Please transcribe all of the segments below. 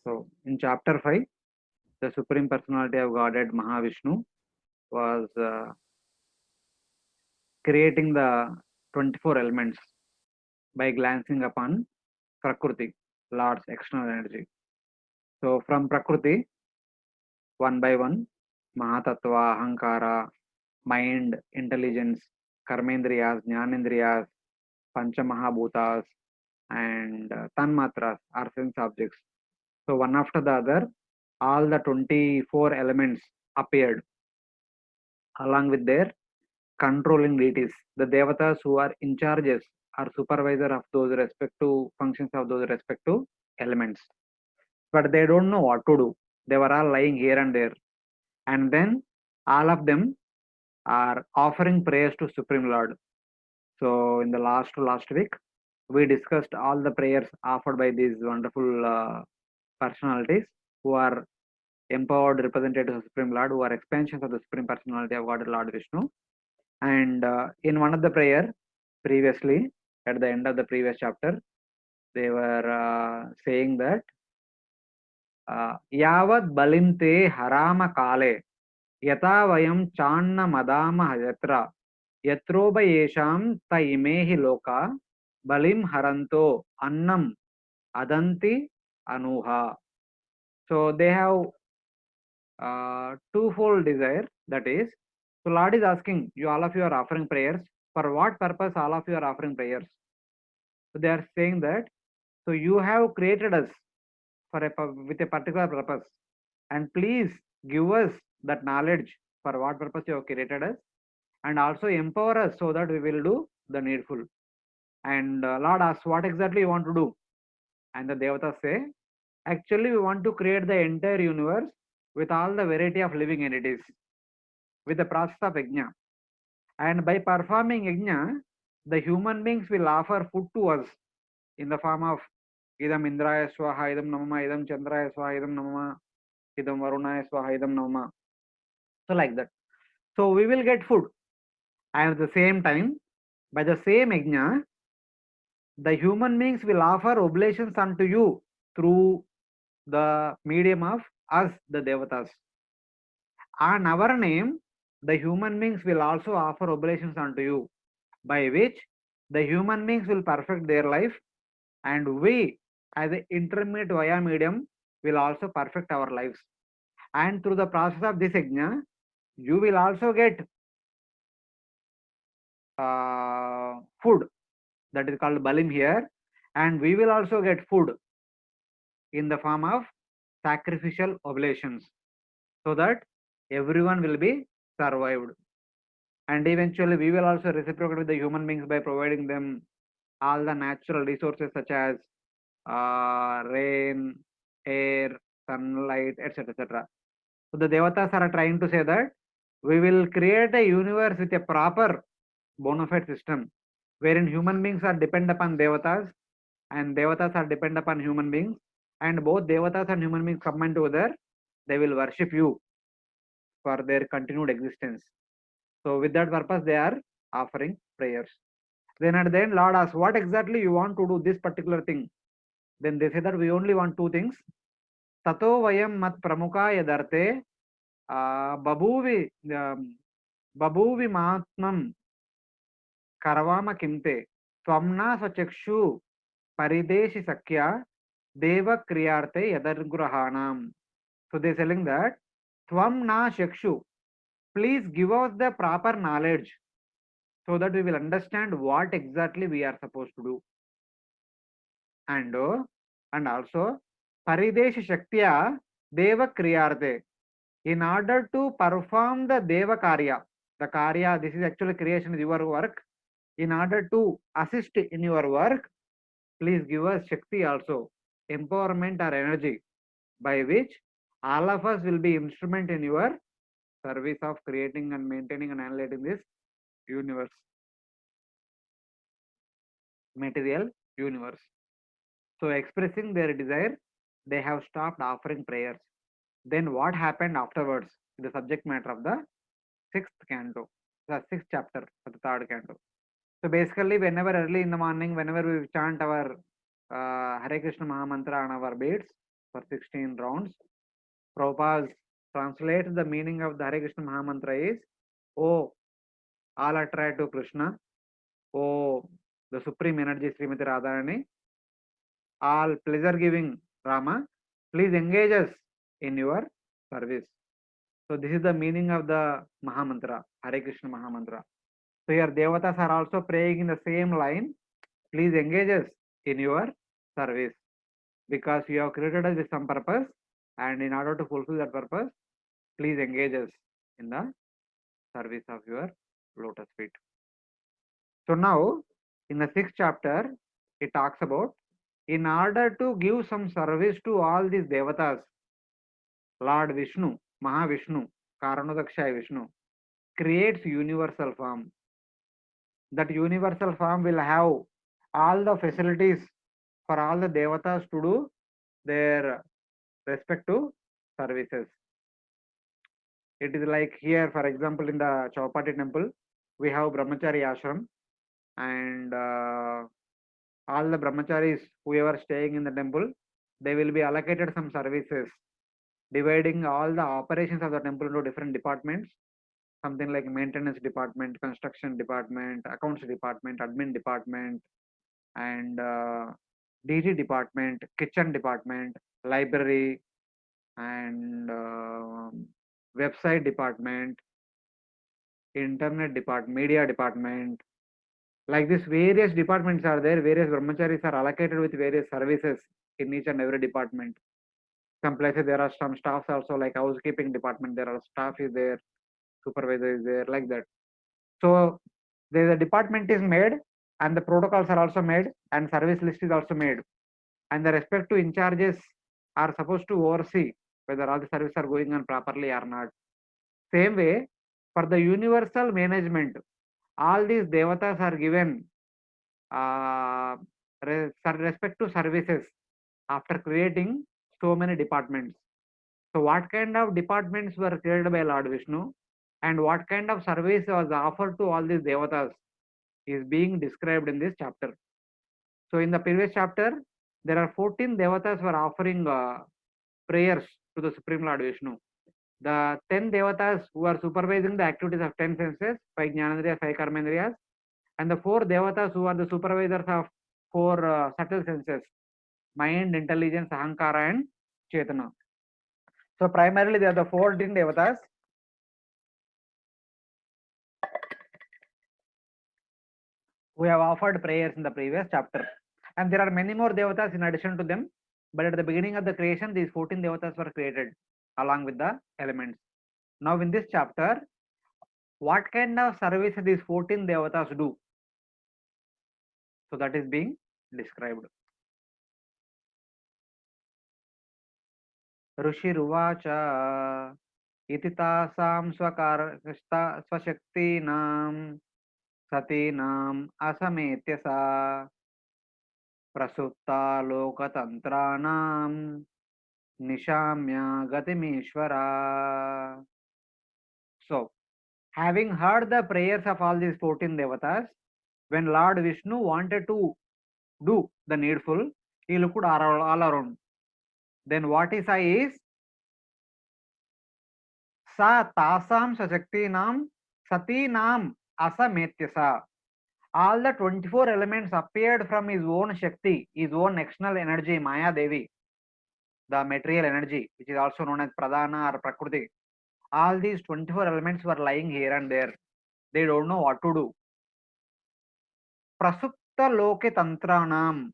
So in chapter 5, the Supreme Personality of Godhead Mahavishnu was creating the 24 elements by glancing upon Prakriti, Lord's external energy. So from Prakriti, one by one, Mahatattva, Ahankara, mind, intelligence, Karmendriyas, Jnanendriyas, Panchamahabhutas, and Tanmatras are sense objects. So one after the other, all the 24 elements appeared along with their controlling deities, the devatas who are in charges or supervisor of those respective functions of those respective elements. But they don't know what to do. They were all lying here and there. And then all of them are offering prayers to Supreme Lord. So in the last week, we discussed all the prayers offered by these wonderful personalities who are empowered representatives of Supreme Lord, who are expansions of the Supreme Personality of God, Lord Vishnu. And in one of the prayer previously, at the end of the previous chapter, they were saying that Yavad Balimte Harama Kale Yata Vayam Channa Madama Yatra Yatroba Yesham Ta Imehi Loka Balim Haranto Annam Adanti Anuha. So they have twofold desire, that is, so Lord is asking you, all of you are offering prayers. For what purpose all of you are offering prayers? So they are saying that, so you have created us for with a particular purpose, and please give us that knowledge for what purpose you have created us, and also empower us so that we will do the needful. And Lord asks, what exactly you want to do? And the Devatas say, actually we want to create the entire universe with all the variety of living entities with the process of yajna. And by performing yajna, the human beings will offer food to us in the form of idam indraya swaha, idam namama, idam chandraya swaha, idam namama, idam varunaya swaha, idam namama. So like that. So we will get food. And at the same time, by the same yajna, the human beings will offer oblations unto you through the medium of us, the devatas. On our name, the human beings will also offer oblations unto you, by which the human beings will perfect their life, and we, as an intermediate via medium, will also perfect our lives. And through the process of this yajna, you will also get food, that is called balim here, and we will also get food in the form of sacrificial oblations, so that everyone will be survived. And eventually we will also reciprocate with the human beings by providing them all the natural resources such as rain, air, sunlight, etc. etc. So the devatas are trying to say that we will create a universe with a proper bona fide system wherein human beings are depend upon devatas and devatas are depend upon human beings, and both devatas and human beings combined together, they will worship you for their continued existence. So with that purpose, they are offering prayers. Then at the end, Lord asks, what exactly you want to do this particular thing? Then they say that we only want two things. Tato vayam mat pramuka yadarte babuvi babuvi mahatmam karvama kimte swamna sachakshu parideshi sakya deva kriyarte yadargrahanam. So they are telling that Swam na shakshu, please give us the proper knowledge so that we will understand what exactly we are supposed to do. And also Paridesh Shaktiya Deva Kriyarde. In order to perform the Deva Karya, the Karya, this is actually creation is your work. In order to assist in your work, please give us Shakti also, empowerment or energy, by which all of us will be instrument in your service of creating and maintaining and analyzing this universe, material universe. So expressing their desire, they have stopped offering prayers. Then what happened afterwards? The subject matter of the sixth canto, the sixth chapter of the third canto. So basically, whenever early in the morning, whenever we chant our Hare Krishna Maha Mantra on our beds, for 16 rounds. Prabhupada translates the meaning of the Hare Krishna Mahamantra is, oh, all attract to Krishna, oh, the supreme energy Srimati Radharani, all pleasure giving Rama, please engage us in your service. So this is the meaning of the Mahamantra, Hare Krishna Mahamantra. So your Devatas are also praying in the same line, please engage us in your service, because you have created us with some purpose, and in order to fulfill that purpose, please engage us in the service of your lotus feet. So now, in the 6th chapter, it talks about, in order to give some service to all these devatas, Lord Vishnu, Mahavishnu, Karanodakshaya Vishnu, creates universal form. That universal form will have all the facilities for all the devatas to do their respective services. It is like here, for example, in the Chaupati temple, we have Brahmachari ashram, and all the brahmacharis, whoever staying in the temple, they will be allocated some services, dividing all the operations of the temple into different departments, something like maintenance department, construction department, accounts department, admin department, and DG department, kitchen department, library, and website department, internet department, media department. Like this, various departments are there. Various brahmacharis are allocated with various services in each and every department. Some places there are some staffs also, like housekeeping department. There are staff is there, supervisor is there, like that. So the department is made, and the protocols are also made, and service list is also made, and the respective in charges are supposed to oversee whether all the services are going on properly or not. Same way, for the universal management, all these devatas are given respect to services after creating so many departments. So what kind of departments were created by Lord Vishnu, and what kind of service was offered to all these devatas is being described in this chapter. So in the previous chapter, there are 14 devatas were offering prayers to the Supreme Lord Vishnu. The 10 devatas who are supervising the activities of 10 senses, 5 jnanendriyas, 5 karmendriyas, and the 4 devatas who are the supervisors of 4 subtle senses, mind, intelligence, ahankara, and chetana. So primarily they are the 14 devatas. We have offered prayers in the previous chapter, and there are many more devatas in addition to them, but at the beginning of the creation, these 14 devatas were created along with the elements. Now in this chapter, what kind of service these 14 devatas do? So that is being described. Rushiruvacha iti tasam swashaktinam satinam asametyasa prasupta lokatantranam nishamya gatimishvara. So, having heard the prayers of all these 14 devatas, when Lord Vishnu wanted to do the needful, he looked all around. Then what he saw is, sa tasam sashaktinam satinam asametyasa. All the 24 elements appeared from his own Shakti, his own external energy, Maya Devi, the material energy, which is also known as Pradhana or Prakriti. All these 24 elements were lying here and there. They don't know what to do. Prasupta Loke Tantranam.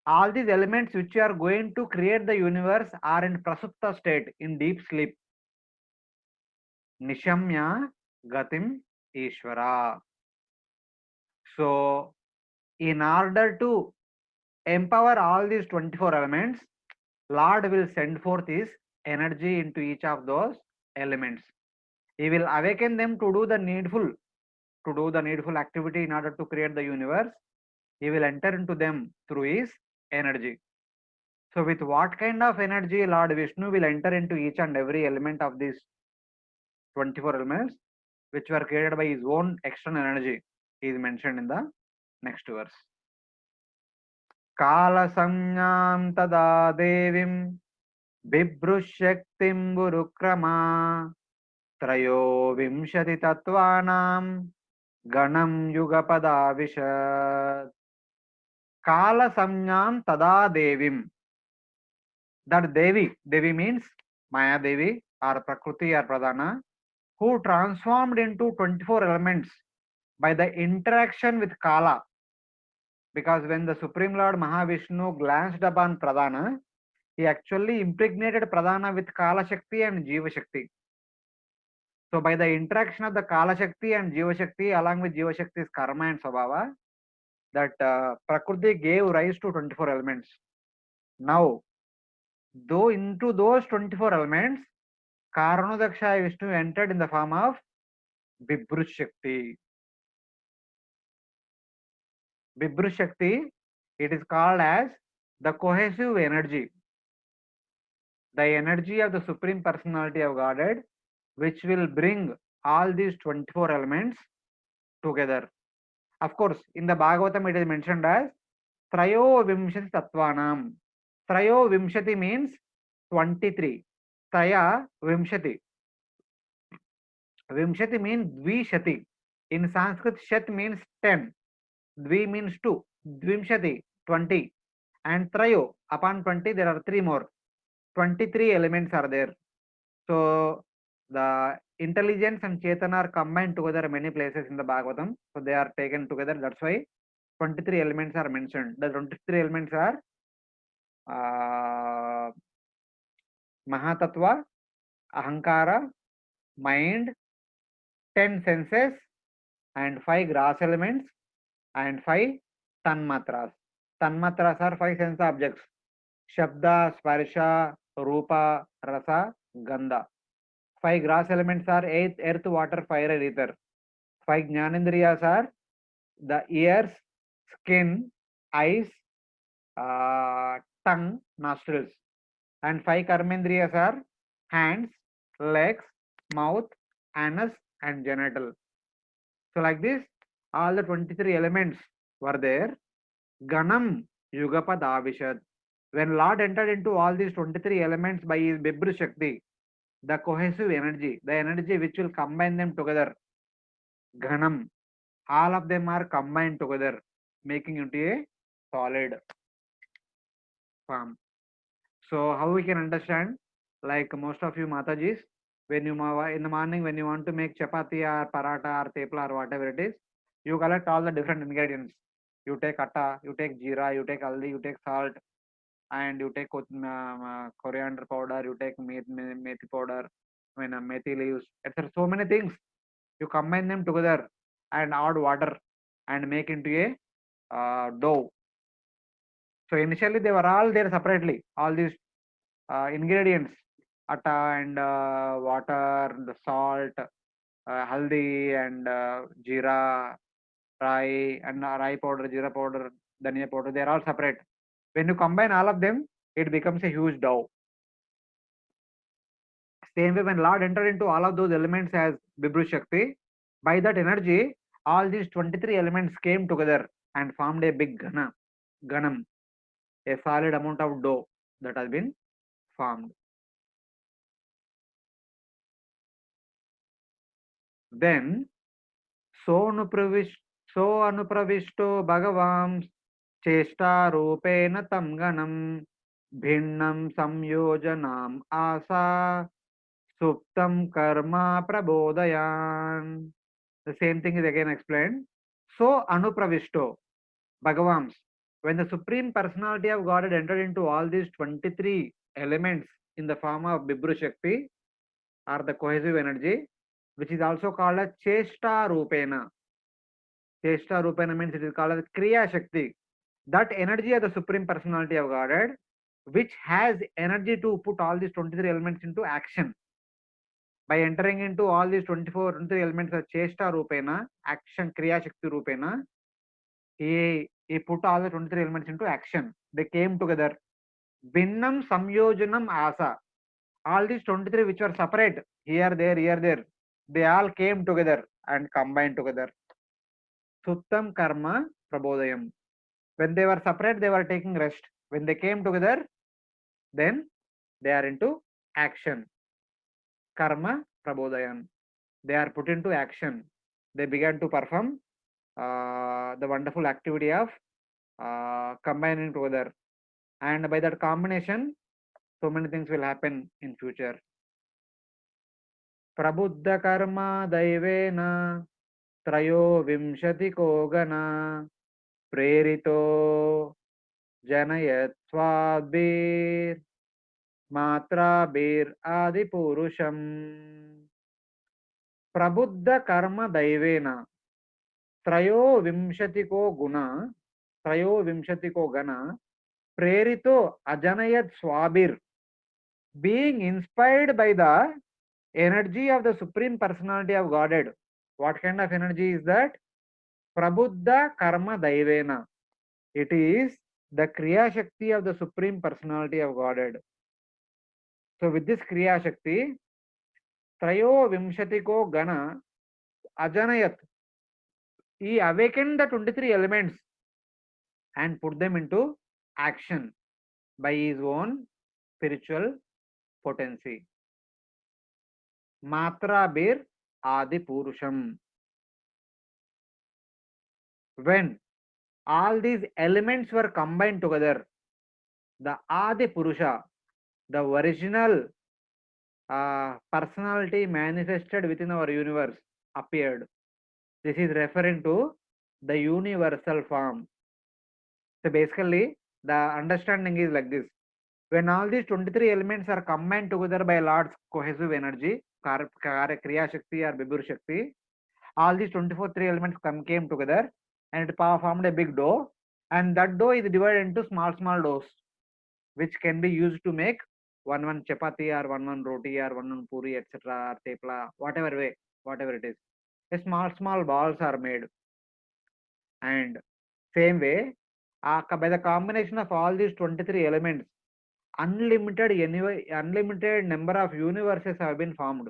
All these elements which are going to create the universe are in Prasupta state, in deep sleep. Nishamya Gatim Ishvara. So, in order to empower all these 24 elements, Lord will send forth his energy into each of those elements. He will awaken them to do the needful activity in order to create the universe. He will enter into them through his energy. So with what kind of energy Lord Vishnu will enter into each and every element of these 24 elements, which were created by his own external energy, is mentioned in the next verse. Kala samnyam tada devim बिभ्रुशक्तिं गुरुक्रमा त्रयोविंशति तत्वानां गणं युगपदाविशत् काल संज्ञां तदा देवीं. That Devi means Maya Devi or Prakriti or Pradhana, who transformed into 24 elements by the interaction with Kala. Because when the Supreme Lord Mahavishnu glanced upon Pradhana, he actually impregnated Pradhana with Kala Shakti and Jiva Shakti. So by the interaction of the Kala Shakti and Jiva Shakti along with Jiva Shakti's karma and Swabhava, that Prakriti gave rise to 24 elements. Now, though into those 24 elements, Karanadaksha Vishnu entered in the form of Bibhru Shakti. Bibhru Shakti, it is called as the cohesive energy, the energy of the Supreme Personality of Godhead, which will bring all these 24 elements together. Of course, in the Bhagavatam, it is mentioned as Trayo Vimshati Tattvanam. Trayo Vimshati means 23. Traya Vimshati. Vimshati means Dvishati. In Sanskrit, Shat means 10. Dvi means 2. Dvimshati, 20. And Trayo, upon 20, there are 3 more. 23 elements are there. So, the intelligence and Chetana are combined together many places in the Bhagavatam. So, they are taken together. That's why 23 elements are mentioned. The 23 elements are Mahatattva, Ahankara, mind, 10 senses, and 5 gross elements, and 5 tanmatras. Tanmatras are 5 sense objects: Shabda, Sparsha, Rupa, Rasa, Gandha. 5 gross elements are earth, water, fire, and ether. 5 Jnanendriyas are the ears, skin, eyes, tongue, nostrils. And 5 Karmendriyas are hands, legs, mouth, anus, and genital. So like this, all the 23 elements were there. Ganam Yugapad Avishad. When Lord entered into all these 23 elements by his Bibhru Shakti, the cohesive energy, the energy which will combine them together, Ganam, all of them are combined together, making into a solid form. So how we can understand? Like most of you Matajis, when you in the morning when you want to make chapati or paratha or tepla or whatever it is, you collect all the different ingredients. You take atta, you take jeera, you take haldi, you take salt, and you take coriander powder, you take methi powder, methi leaves, etc. So many things. You combine them together and add water and make into a dough. So initially they were all there separately. All these ingredients, atta and water, the salt, haldi and jeera, rai and rai powder, jeera powder, dhania powder, they are all separate. When you combine all of them, it becomes a huge dough. Same way, when Lord entered into all of those elements as Bibhru Shakti, by that energy, all these 23 elements came together and formed a big ganam, a solid amount of dough that has been formed. Then, so anupravishto bhagavam chesta rupena tam ganam bhinnam samyojanam asa suptam karma prabodayan. The same thing is again explained. So anupravishto bhagavams, when the Supreme Personality of God had entered into all these 23 elements in the form of Bibhru Shakti or the cohesive energy, which is also called as Chesta Rupena. Chesta Rupena means it is called as Kriya Shakti. That energy of the Supreme Personality of Godhead, which has energy to put all these 23 elements into action. By entering into all these 23 elements of Chesta Rupena, action, Kriya Shakti Rupena, he put all the 23 elements into action. They came together. Binnam Samyojanam Asa. All these 23 which were separate, here, there, they all came together and combined together. Suttam Karma Prabodayam. When they were separate, they were taking rest. When they came together, then they are into action. Karma Prabodhayan. They are put into action. They began to perform the wonderful activity of combining together. And by that combination, so many things will happen in future. Prabuddha karma daivena trayo vimshatiko gana prerito janayat swabir matra bir adi purusham. Prabuddha karma daivena त्रयो विंशतिको gana prerito ajanayat swabir, being inspired by the energy of the Supreme Personality of Godhead. What kind of energy is that? Prabuddha karma daivena. It is the Kriya Shakti of the Supreme Personality of Godhead. So with this Kriya Shakti, Trayo Vimshatiko Gana Ajanayat, he awakened the 23 elements and put them into action by his own spiritual potency. Matra Bir Adi Purusham. When all these elements were combined together, the Adi Purusha, the original personality manifested within our universe, appeared. This is referring to the universal form. So basically, the understanding is like this. When all these 23 elements are combined together by Lord's cohesive energy, Kriya Shakti or Vibhur Shakti, all these 3 elements came together and it formed a big dough, and that dough is divided into small doughs, which can be used to make one chapati or one roti or one puri, etc., or tepla, whatever way, whatever it is. A small balls are made, and same way, by the combination of all these 23 elements, unlimited number of universes have been formed.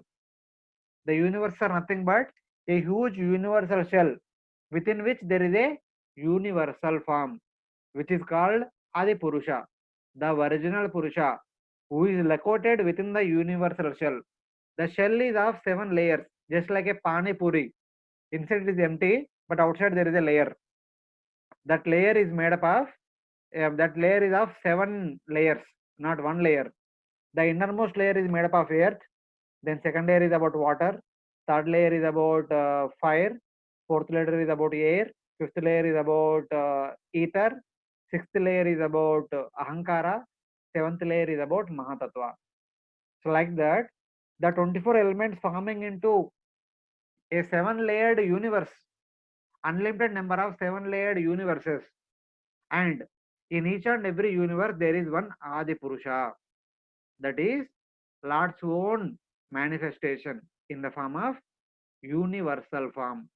The universe are nothing but a huge universal shell within which there is a universal form, which is called Adi Purusha, the original Purusha, who is located within the universal shell. The shell is of 7 layers, just like a Pani Puri. Inside it is empty, but outside there is a layer. That layer is made up of 7 layers, not one layer. The innermost layer is made up of earth. Then second layer is about water. Third layer is about fire. Fourth layer is about air. Fifth layer is about ether. Sixth layer is about ahankara. Seventh layer is about mahatattva. So like that, the 24 elements forming into a 7-layered universe, unlimited number of 7-layered universes, and in each and every universe there is one Adi Purusha, that is Lord's own manifestation in the form of universal form.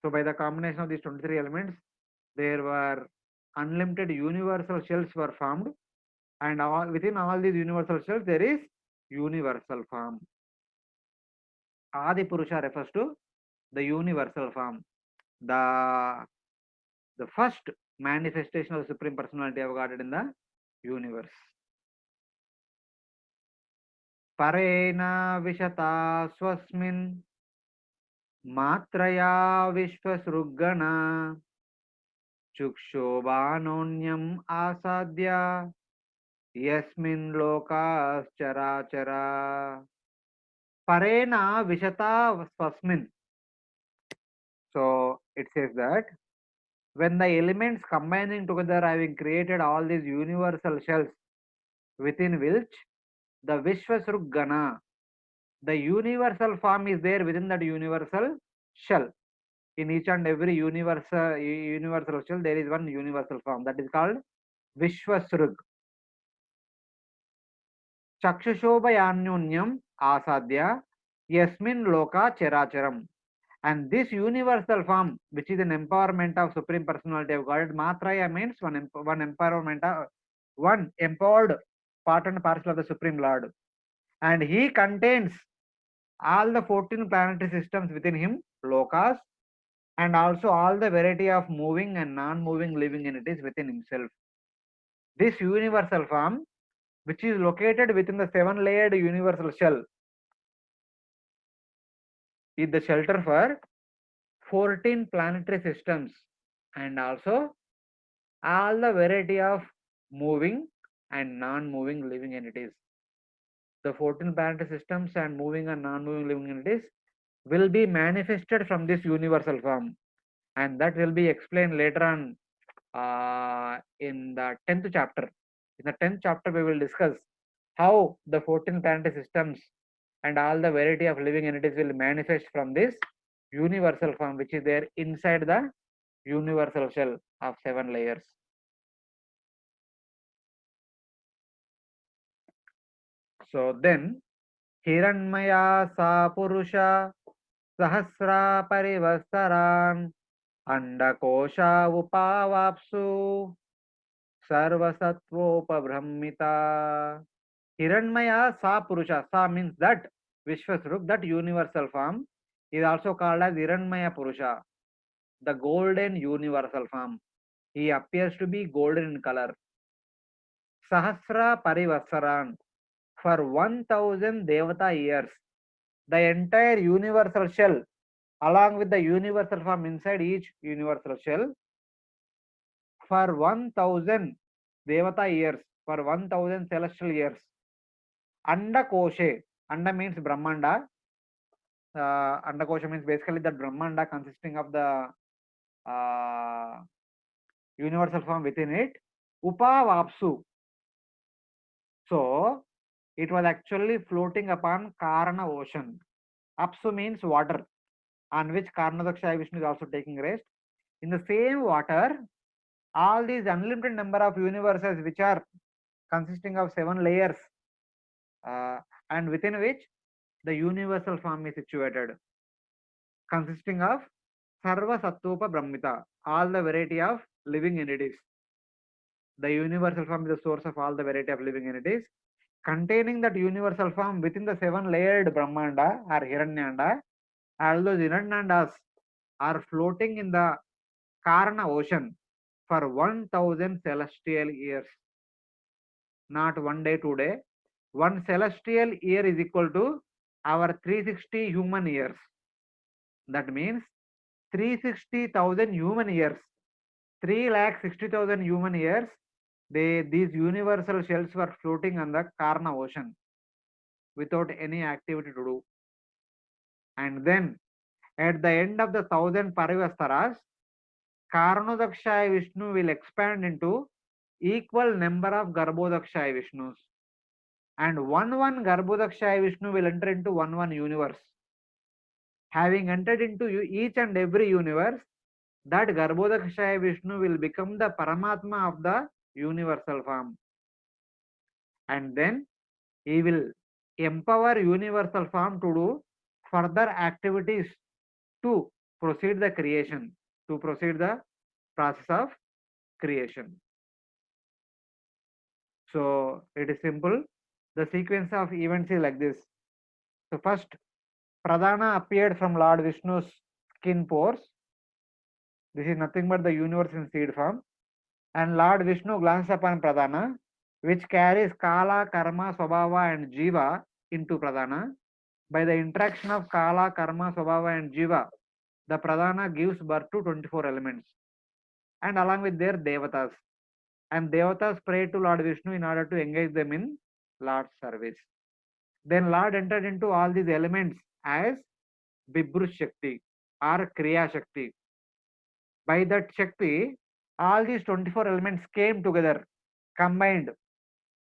So by the combination of these 23 elements, there were unlimited universal shells were formed, and within all these universal shells there is universal form. Adi Purusha refers to the universal form, the first manifestation of the Supreme Personality of Godhead in the universe. Parena Vishata Swasmin Matraya Vishwasruggana Chukshobhanonyam Asadya Yasmin Lokas Charachara. Parena Vishata Swasmin. So it says that when the elements combining together having created all these universal shells within which the Vishwasruggana, the universal form is there within that universal shell. In each and every universal shell, there is one universal form that is called Vishwasrug. Chakshushobayanyunyam asadya yasmin loka cheracharam. And this universal form, which is an empowerment of Supreme Personality of God, Matraya means one empowered part and parcel of the Supreme Lord. And he contains all the 14 planetary systems within him, lokas, and also all the variety of moving and non-moving living entities within himself. This universal form which is located within the 7-layered universal shell, is the shelter for 14 planetary systems and also all the variety of moving and non-moving living entities. The 14 planetary systems and moving and non-moving living entities will be manifested from this universal form, and that will be explained later on in the 10th chapter. In the 10th chapter, we will discuss how the 14 planetary systems and all the variety of living entities will manifest from this universal form, which is there inside the universal shell of 7 layers. So then, Hiranmaya sa Purusha Sahasra Parivastaran Andakosha Upavapsu Sarvasatvopabrahmita. Hiranmaya sa Purusha. Sa means that Vishwasruk, that universal form, is also called as Hiranmaya Purusha, the golden universal form. He appears to be golden in color. Sahasra Parivasaran, for 1000 Devata years, the entire universal shell, along with the universal form inside each universal shell, for 1000 Devata years, for 1000 celestial years. Anda Koshe, Anda means Brahmanda. Anda Kosha means basically that Brahmanda consisting of the universal form within it. Upavapsu. So it was actually floating upon Karana ocean. Apsu means water, on which Karnadaksha Vishnu is also taking rest. In the same water, all these unlimited number of universes which are consisting of 7 layers and within which the universal form is situated, consisting of Sarva Sattupa Brahmita, all the variety of living entities. The universal form is the source of all the variety of living entities. Containing that universal form within the 7 layered Brahmanda or Hiranyanda, all those Hiranyandas are floating in the Karana ocean for 1000 celestial years. Not 1 day, 2 day. 1 celestial year is equal to our 360 human years. That means 360,000 human years. 3,60,000 human years. These universal shells were floating on the Karna ocean without any activity to do. And then at the end of the 1000 Parivastaras, Karnodakshaya Vishnu will expand into equal number of Garbhodakshaya Vishnus. And one Garbhodakshaya Vishnu will enter into one universe. Having entered into each and every universe, that Garbhodakshaya Vishnu will become the Paramatma of the universal form. And then he will empower universal form to do further activities to proceed the creation, to proceed the process of creation. So it is simple. The sequence of events is like this. So first, Pradhana appeared from Lord Vishnu's skin pores. This is nothing but the universe in seed form. And Lord Vishnu glanced upon Pradhana, which carries Kala, Karma, Swabhava and Jiva into Pradhana. By the interaction of Kala, Karma, Swabhava and Jiva, the Pradhana gives birth to 24 elements, and along with their Devatas. And Devatas pray to Lord Vishnu in order to engage them in Lord's service. Then Lord entered into all these elements as Bibrush Shakti or Kriya Shakti. By that Shakti, all these 24 elements came together, combined,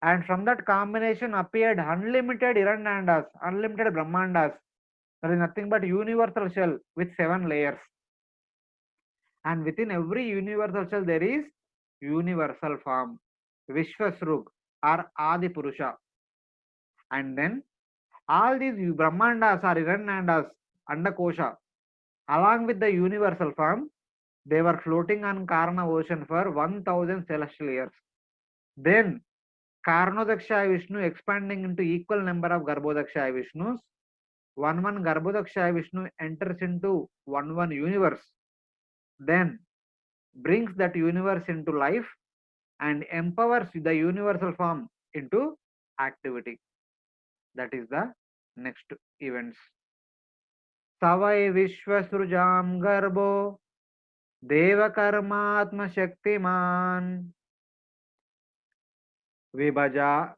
and from that combination appeared unlimited Hiranyandas, unlimited Brahmandas. There is nothing but universal shell with 7 layers. And within every universal shell there is universal form, Vishwasruk or Adi Purusha. And then all these Brahmandas or Hiranyandas, Andakosha, along with the universal form, they were floating on Karna ocean for 1000 celestial years. Then Karnodakshaya Vishnu expanding into equal number of Garbhodakshaya Vishnus. One Garbhodakshaya Vishnu enters into one universe, then brings that universe into life and empowers the universal form into activity. That is the next events. Savai Vishwasrujam Garbo Devakarmatma Shaktiman Vibhaja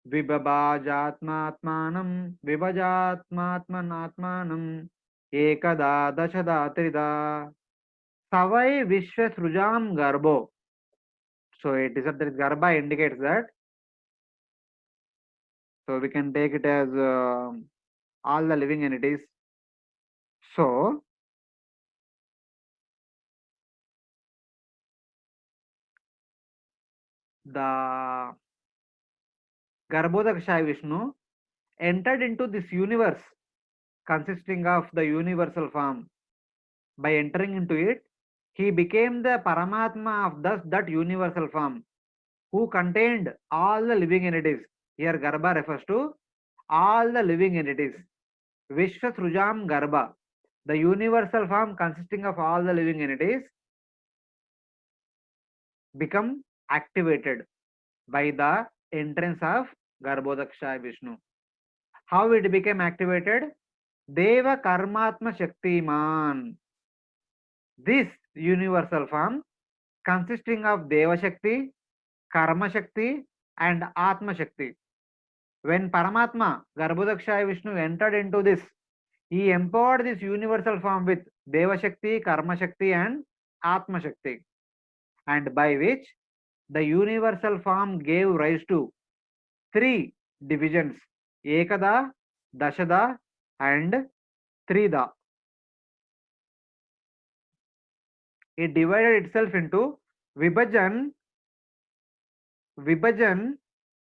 Vibhajaatmatmanam Ekada Dashada Trida Savai Vishwasrujam Garbo. So it is that there is Garba indicates that. So we can take it as all the living entities. So the Garbhodakshaya Vishnu entered into this universe consisting of the universal form. By entering into it, he became the Paramatma of that universal form, who contained all the living entities. Here Garbha refers to all the living entities. Vishwasrujam Garbha, the universal form consisting of all the living entities, become activated by the entrance of Garbhodakshaya Vishnu. How it became activated? Deva Karmatma Shaktiman. This universal form consisting of Deva Shakti, Karma Shakti, and Atma Shakti. When Paramatma, Garbhodakshaya Vishnu, entered into this, he empowered this universal form with Deva Shakti, Karma Shakti, and Atma Shakti, and by which the universal form gave rise to three divisions: Ekada, Dashada, and Trida. It divided itself into Vibhajan, Vibhajan,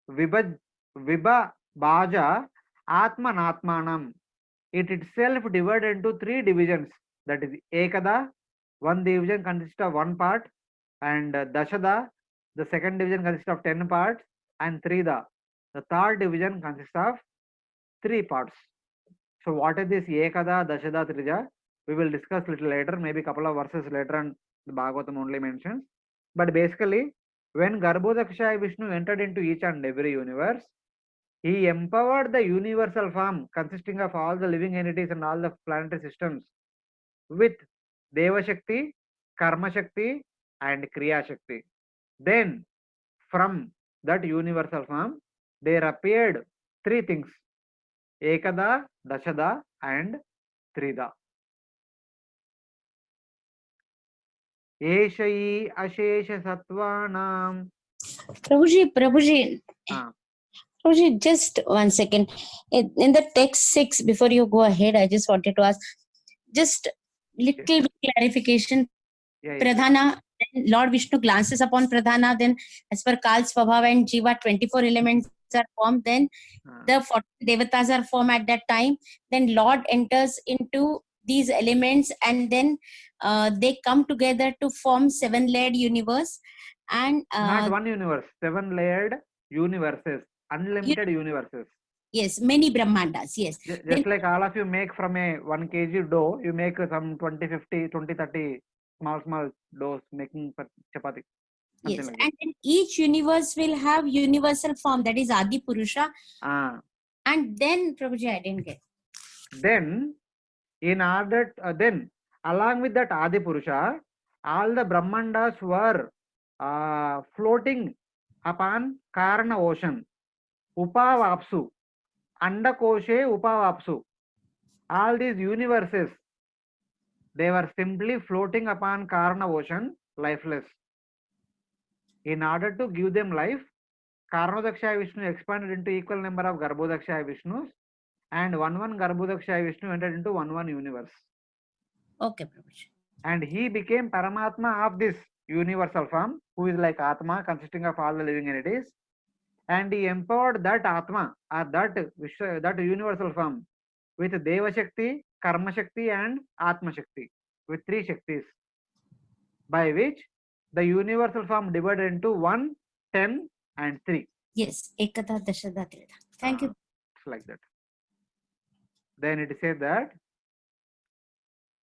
Vibhaj, Vibhaja, Atmanatmanam. It itself divided into three divisions. That is Ekada, one division consists of one part, and Dashada, the second division consists of 10 parts, and Trida, the third division consists of 3 parts. So what is this Ekada, Dashada, Trija? We will discuss little later, maybe couple of verses later, and the Bhagavatam only mentions. But basically, when Garbhodakshaya Vishnu entered into each and every universe, he empowered the universal form consisting of all the living entities and all the planetary systems with Deva Shakti, Karma Shakti, and Kriya Shakti. Then, from that universal form, there appeared three things: Ekada, Dashada, and Trida. Eshai Ashesha Sattvanam. Prabhuji, Ah, Prabhuji, just 1 second. In the text 6, before you go ahead, I just wanted to ask, just little bit clarification. yeah, yeah. Pradhana, then Lord Vishnu glances upon Pradhana, then as per Kal Svabhava and Jiva, 24 elements are formed, then the 40 devatas are formed at that time, then Lord enters into these elements, and then they come together to form 7-layered universe. And Not one universe, 7 layered universes, unlimited universes. yes, many Brahmandas, yes. Just Then, like all of you make from a 1 kg dough, you make some 20, 50, 20, 30 small doughs making for chapati. Something yes, like and then each universe will have universal form, that is Adi Purusha. that. And then, Prabhuji, I didn't get. Then, in order, then along with that Adi Purusha, all the Brahmandas were floating upon Karana ocean. Upavapsu, Andakoshe Upavapsu. All these universes, they were simply floating upon Karana ocean, lifeless. In order to give them life, Karanodakshaya Vishnu expanded into equal number of Garbhodakshaya Vishnus, and one Garbhodakshaya Vishnu entered into one universe. Okay, Prabhuji. And he became Paramatma of this universal form, who is like Atma, consisting of all the living entities. And he empowered that Atma, or that universal form, with Deva Shakti, Karma Shakti, and Atma Shakti, with 3 Shaktis, by which the universal form divided into 1, 10, and 3. Yes, Ekada Dashada Trida. Thank you. It's like that. Then it says that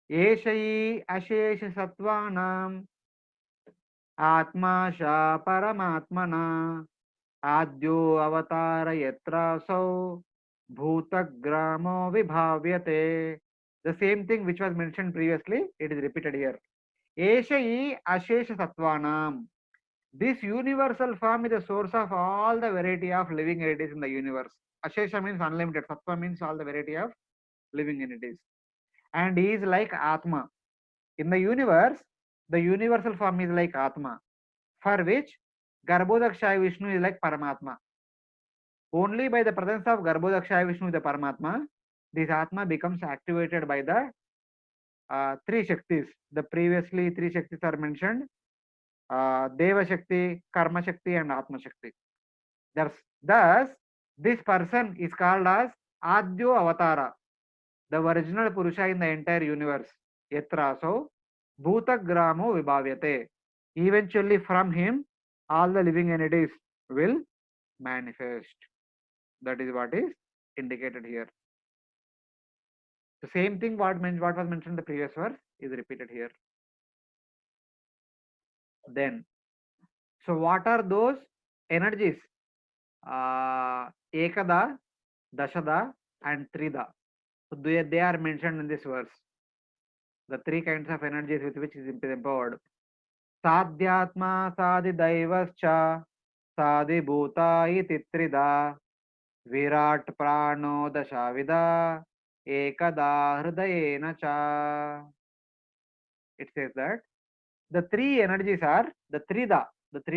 Eshai Ashesha Sattvanam Atma Sha Paramatmana आद्यो अवतार यत्रासौ भूतग्रामो विभाव्यते. The same thing which was mentioned previously, it is repeated here. Esha ashesha sattvanam. This universal form is the source of all the variety of living entities in the universe. Ashesha means unlimited. Sattva means all the variety of living entities. And he is like Atma. In the universe, the universal form is like Atma, for which Garbhodakshaya Vishnu is like Paramatma. Only by the presence of Garbhodakshaya Vishnu, the Paramatma, this Atma becomes activated by the three Shaktis. The previously three Shaktis are mentioned: Deva Shakti, Karma Shakti, and Atma Shakti. Thus, this person is called as Adyo Avatara, the original Purusha in the entire universe. Yatraso Bhutagramo Vibhavyate. Eventually, from him, all the living entities will manifest. That is what is indicated here. The same thing what was mentioned in the previous verse is repeated here. Then, so what are those energies? Ekada, Dashada, and Trida. So they are mentioned in this verse. The three kinds of energies with which is empowered. Sadhyatma, Sadidaivascha, Sadibhuta iti Trida, Virat Prano Dashavida, Ekada Hridayena cha. It says that the three energies are the three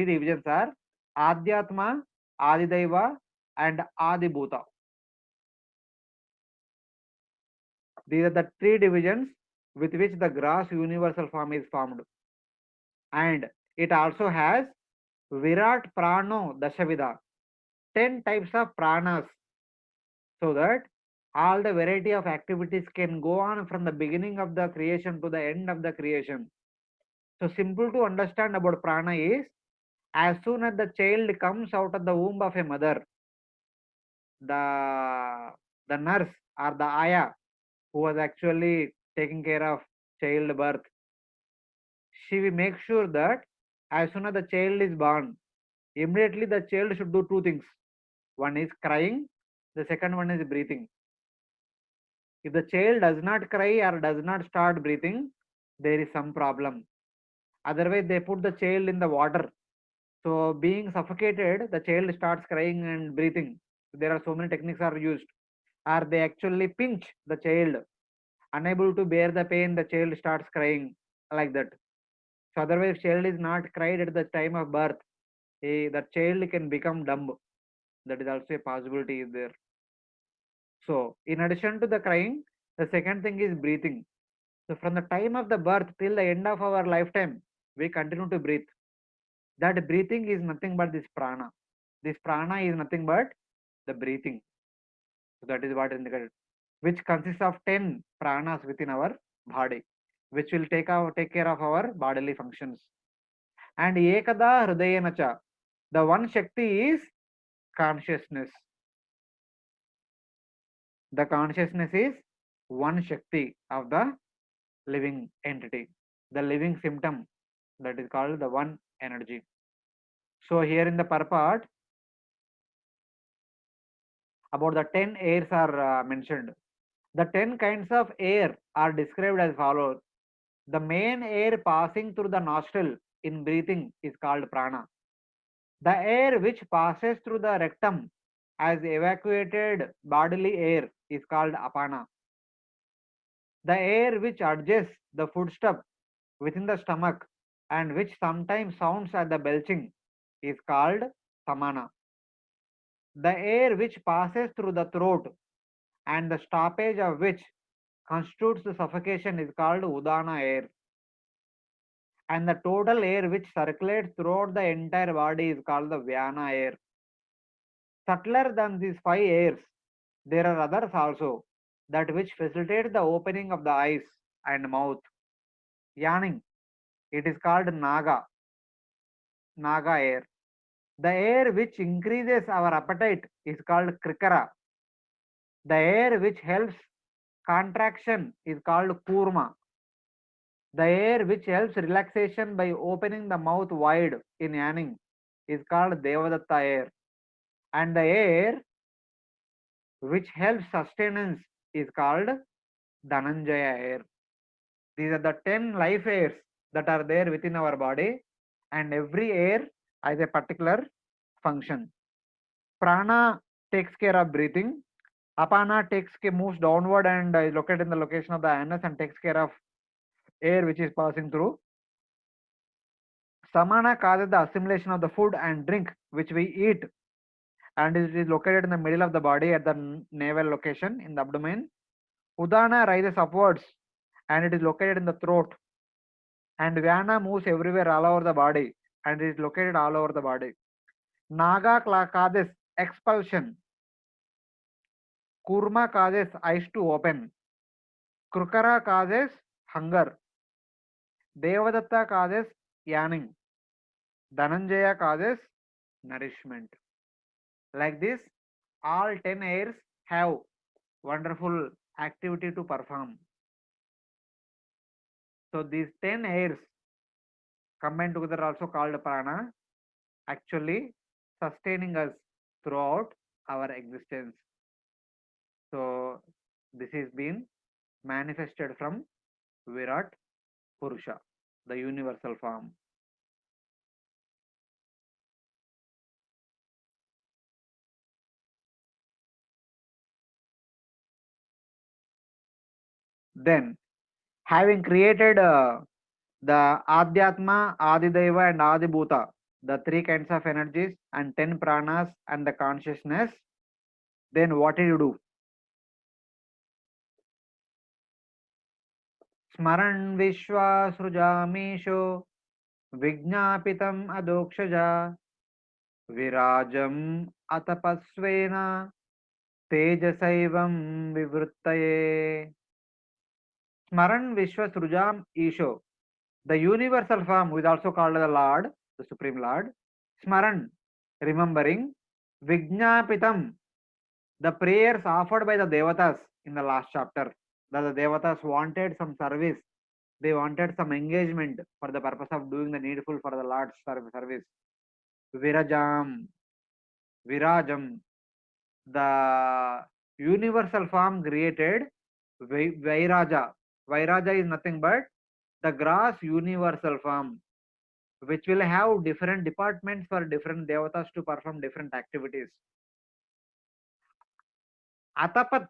divisions are Adhyatma, Adidaiva, and Adibhuta. These are the three divisions with which the gross universal form is formed. And it also has Virat Prano Dashavida, 10 types of pranas, so that all the variety of activities can go on from the beginning of the creation to the end of the creation. So simple to understand about prana is, as soon as the child comes out of the womb of a mother, the nurse or the ayah who was actually taking care of childbirth, she will make sure that as soon as the child is born, immediately the child should do two things. One is crying, the second one is breathing. If the child does not cry or does not start breathing, there is some problem. Otherwise, they put the child in the water. So being suffocated, the child starts crying and breathing. There are so many techniques are used. Or they actually pinch the child. Unable to bear the pain, the child starts crying like that. So otherwise, if child is not cried at the time of birth, the child can become dumb. That is also a possibility is there. So in addition to the crying, the second thing is breathing. So from the time of the birth till the end of our lifetime, we continue to breathe. That breathing is nothing but this prana. This prana is nothing but the breathing. So that is what is indicated, which consists of 10 pranas within our body, which will take care of our bodily functions. And ekada hridayanacha, the one Shakti is consciousness. The consciousness is one Shakti of the living entity, the living symptom, that is called the one energy. So here in the purport, about the 10 airs are mentioned. The 10 kinds of air are described as follows. The main air passing through the nostril in breathing is called prana. The air which passes through the rectum as evacuated bodily air is called apana. The air which adjusts the footstep within the stomach and which sometimes sounds at the belching is called samana. The air which passes through the throat and the stoppage of which constitutes the suffocation is called udana air. And the total air which circulates throughout the entire body is called the vyana air. Subtler than these 5 airs, there are others also, that which facilitate the opening of the eyes and mouth. Yawning, it is called naga air. The air which increases our appetite is called krikara. The air which helps contraction is called kurma. The air which helps relaxation by opening the mouth wide in yawning is called devadatta air. and the air which helps sustenance is called Dhananjaya air. These are the 10 life airs that are there within our body, and every air has a particular function. Prana takes care of breathing. Apana moves downward and is located in the location of the anus and takes care of air which is passing through. Samana causes the assimilation of the food and drink which we eat, and it is located in the middle of the body at the navel location in the abdomen. Udana rises upwards and it is located in the throat. And Vyana moves everywhere all over the body and it is located all over the body. Naga causes expulsion. Kurma causes eyes to open. Krukara causes hunger. Devadatta causes yawning. Dhananjaya causes nourishment. Like this, all 10 airs have wonderful activity to perform. So these 10 airs combined together also called prana, actually sustaining us throughout our existence. So this is been manifested from Virat Purusha, the universal form. Then, having created the Adhyatma, Adidaiva and Adibhuta, the 3 kinds of energies and 10 pranas and the consciousness, then what did you do? Smaran Vishwa Srujamisho Vijnapitam Adokshaja Virajam Atapasvena Tejasaivam Vivruttaye. Smaran Vishwa Srujam Isho, the universal form is also called the Lord, the Supreme Lord. Smaran, remembering. Vijnapitam, the prayers offered by the Devatas in the last chapter. That the Devatas wanted some service. They wanted some engagement for the purpose of doing the needful for the Lord's service. Virajam, Virajam, the universal form created Vairaja. Vairaja is nothing but the gross universal form, which will have different departments for different devatas to perform different activities. Atapat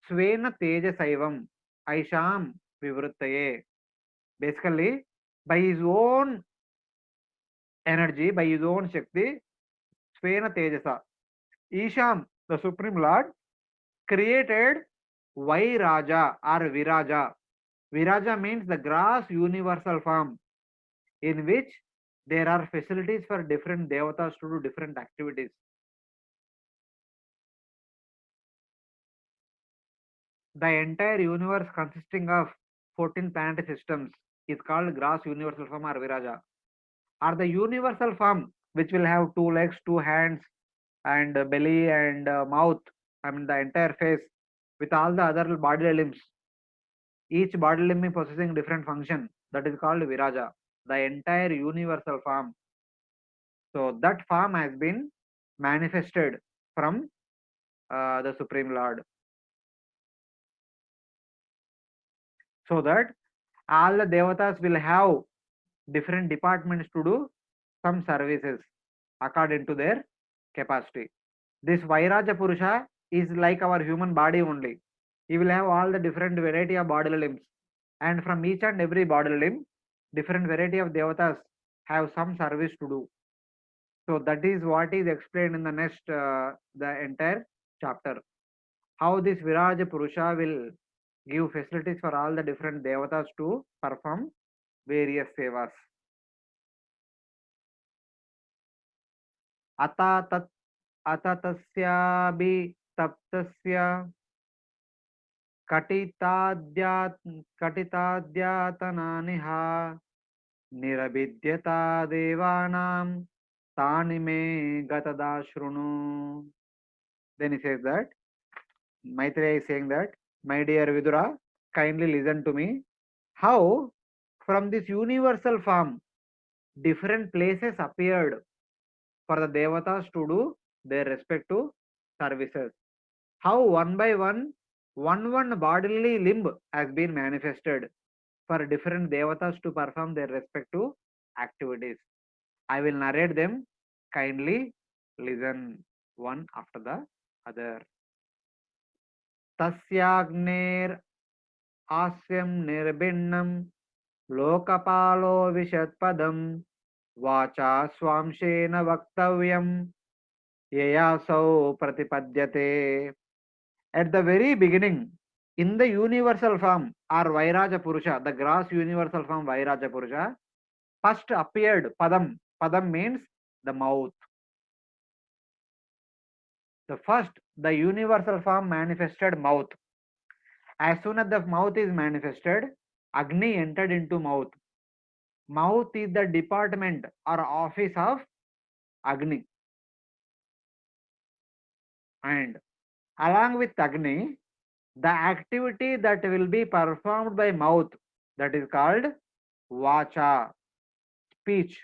Svena Tejasaivam Aisham Vivruttaye. Basically, by his own energy, by his own Shakti, Svena Tejasa, Isham, the Supreme Lord, created Vairaja or Viraja. Viraja means the gross universal form in which there are facilities for different devatas to do different activities. The entire universe consisting of 14 planetary systems is called gross universal form or Viraja. Or the universal form which will have 2 legs, 2 hands and belly and mouth, I mean the entire face with all the other bodily limbs. Each body limb possessing different function, that is called Viraja, the entire universal form. So that form has been manifested from the Supreme Lord, so that all the devatas will have different departments to do some services according to their capacity. This Vairaja Purusha is like our human body only. He will have all the different variety of bodily limbs, and from each and every bodily limb, different variety of devatas have some service to do. So that is what is explained in the next, the entire chapter. How this Viraja Purusha will give facilities for all the different devatas to perform various sevas. Atatasyabi taptasya katitatyatananiha nirabidyata devanam tanime gatadashrunu. Then he says that, Maitreya is saying that, my dear Vidura, kindly listen to me. How from this universal form different places appeared for the devatas to do their respective services. How one by one bodily limb has been manifested for different devatas to perform their respective activities. I will narrate them. Kindly listen one after the other. Tasyagner आस्यं निर्भिन्नं लोकपालो विशत्पदं वाचा स्वांशेन वक्तव्यं ययासौ प्रतिपद्यते. At the very beginning, in the universal form or Vairaja Purusha, the gross universal form Vairaja Purusha, first appeared Padam. Padam means the mouth. The universal form manifested mouth. As soon as the mouth is manifested, Agni entered into mouth. Mouth is the department or office of Agni. And along with Agni, the activity that will be performed by mouth, that is called Vacha, speech,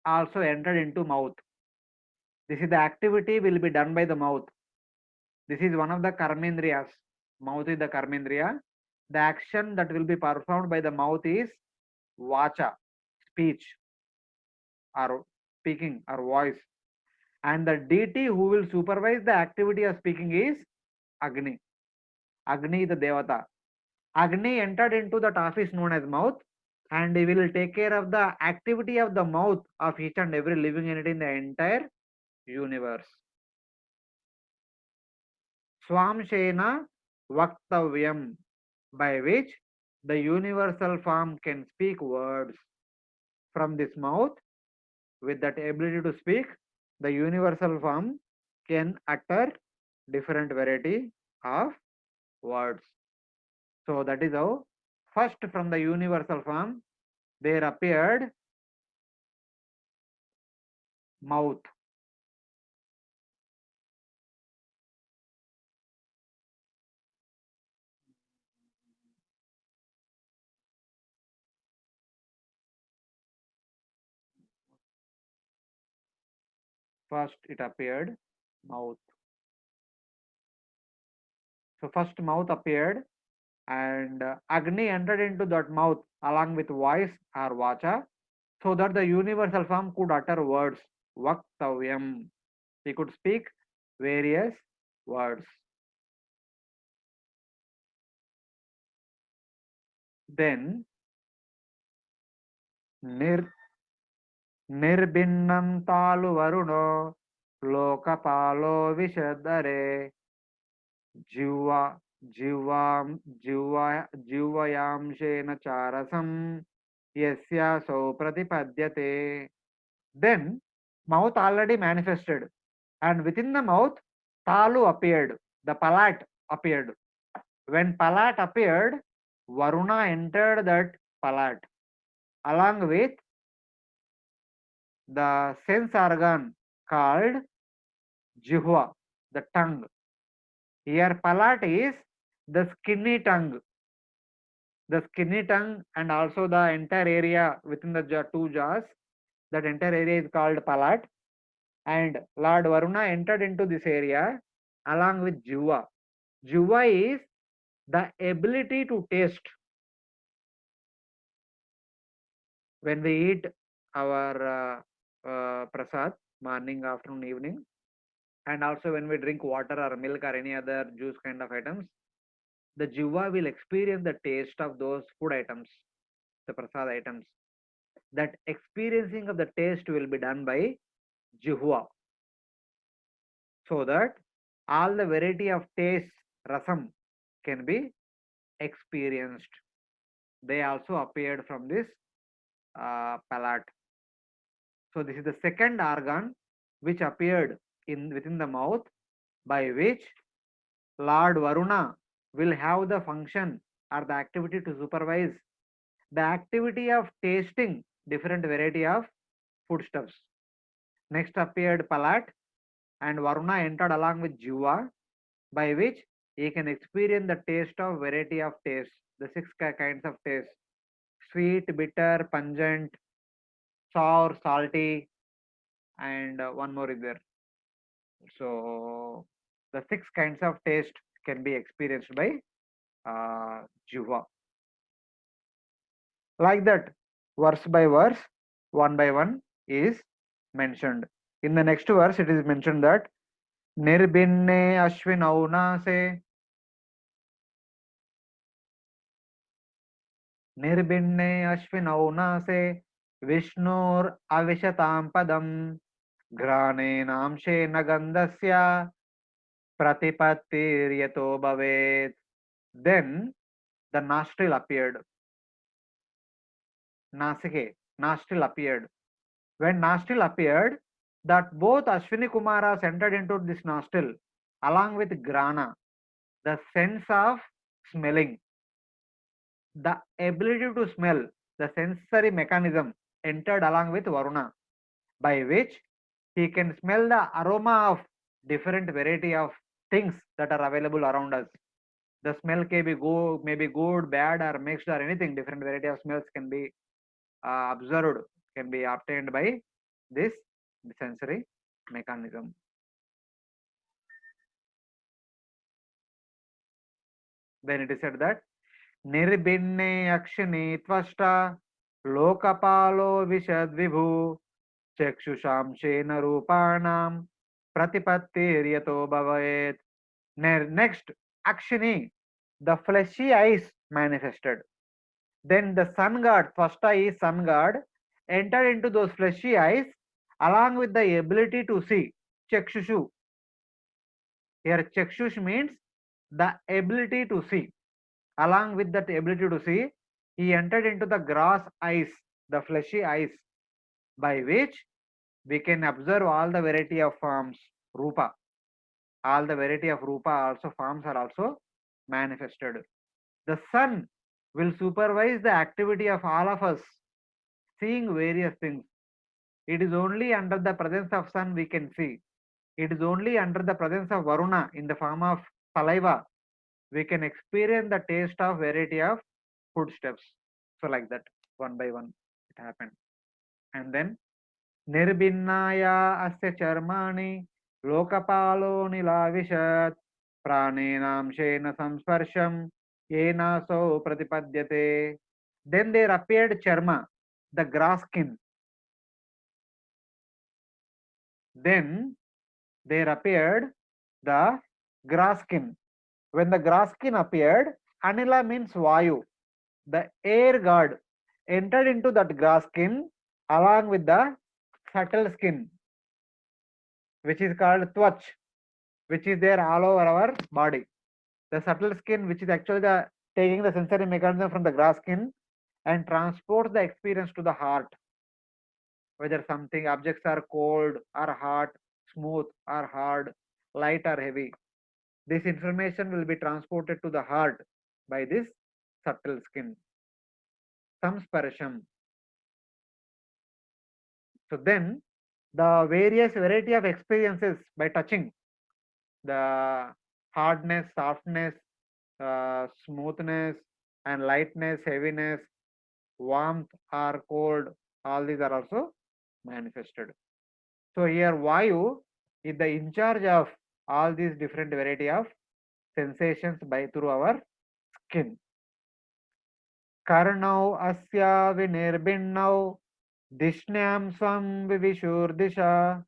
also entered into mouth. This is the activity will be done by the mouth. This is one of the karmendriyas. Mouth is the karmendriya. The action that will be performed by the mouth is Vacha, speech or speaking or voice. And the deity who will supervise the activity of speaking is Agni. Agni the Devata. Agni entered into that office known as mouth, and he will take care of the activity of the mouth of each and every living entity in the entire universe. Swamshena Vaktavyam, by which the universal form can speak words. From this mouth, with that ability to speak, the universal form can utter different variety of words. So that is how first from the universal form there appeared mouth. First it appeared mouth. So first mouth appeared, and Agni entered into that mouth along with voice or vacha, so that the universal form could utter words. Vaktavyam. He could speak various words. Then निर्भिन्नं तालु वरुणो लोकपालो विशदरे जिह्वा जिह्वां जिह्वयांशेन चारसं यस्यासौ प्रतिपद्यते. Then mouth already manifested, and within the mouth talu appeared, the palat appeared. When palat appeared, Varuna entered that palat along with the sense organ called jihva, the tongue. Here palat is the skinny tongue. The skinny tongue and also the entire area within the two jaws, that entire area is called palat. And Lord Varuna entered into this area along with jihva. Jihva is the ability to taste. When we eat our prasad, morning, afternoon, evening, and also when we drink water or milk or any other juice kind of items, the jihva will experience the taste of those food items, the prasad items. That experiencing of the taste will be done by jihva, so that all the variety of taste, rasam, can be experienced. They also appeared from this palate. So this is the second organ which appeared within the mouth, by which Lord Varuna will have the function or the activity to supervise the activity of tasting different variety of foodstuffs. Next appeared palat, and Varuna entered along with jihva, by which he can experience the taste of variety of taste, the six kinds of taste: sweet, bitter, pungent, sour, salty, and one more is there. So the 6 kinds of taste can be experienced by Jiva. Like that, verse by verse, one by one is mentioned. In the next verse, it is mentioned that Nirbinne Ashwinau Nase, Nirbinne Ashwinau Nase, Vishnur Avishatam Padam, Grane Namshe Nagandasya, Pratipattiryato Bhavet. Then the nostril appeared. Nasike, nostril appeared. When nostril appeared, that both Ashwini Kumaras entered into this nostril along with Grana, the sense of smelling, the ability to smell, the sensory mechanism entered along with Varuna, by which he can smell the aroma of different variety of things that are available around us. The smell may be good, bad, or mixed, or anything. Different variety of smells can be observed, can be obtained by this sensory mechanism. Then it is said that Nirbinne Akshini Tvashta Lokapalo Vishadvibhu Chakshushamshena Rupanam Pratipattiryato Bhavet. Next, Akshini, the fleshy eyes manifested. Then the sun god, first eye is sun god, entered into those fleshy eyes along with the ability to see. Chakshushu. Here, chakshush means the ability to see. Along with that ability to see, he entered into the grass eyes, the fleshy eyes, by which we can observe all the variety of forms, rupa. All the variety of rupa also forms are also manifested. The sun will supervise the activity of all of us, seeing various things. It is only under the presence of sun we can see. It is only under the presence of Varuna in the form of saliva we can experience the taste of variety of footsteps. So like that, one by one, it happened. And then Nirbinnaya asya charmani lokapalo nilavishat pranenam shena samsparsham yena so pratipadyate. Then there appeared charma, the grass skin. Then there appeared the grass skin. When the grass skin appeared, Anila means Vayu. The air god entered into that grass skin along with the subtle skin, which is called Twach, which is there all over our body. The subtle skin, which is actually the taking the sensory mechanism from the grass skin and transports the experience to the heart. Whether something objects are cold or hot, smooth or hard, light or heavy. This information will be transported to the heart by this subtle skin. Samsparasham. So then the various variety of experiences by touching, the hardness, softness, smoothness, and lightness, heaviness, warmth or cold, all these are also manifested. So here Vayu is the in charge of all these different variety of sensations by through our skin. Karnau asya vinirbinnau Dishnam swam vivisurdisha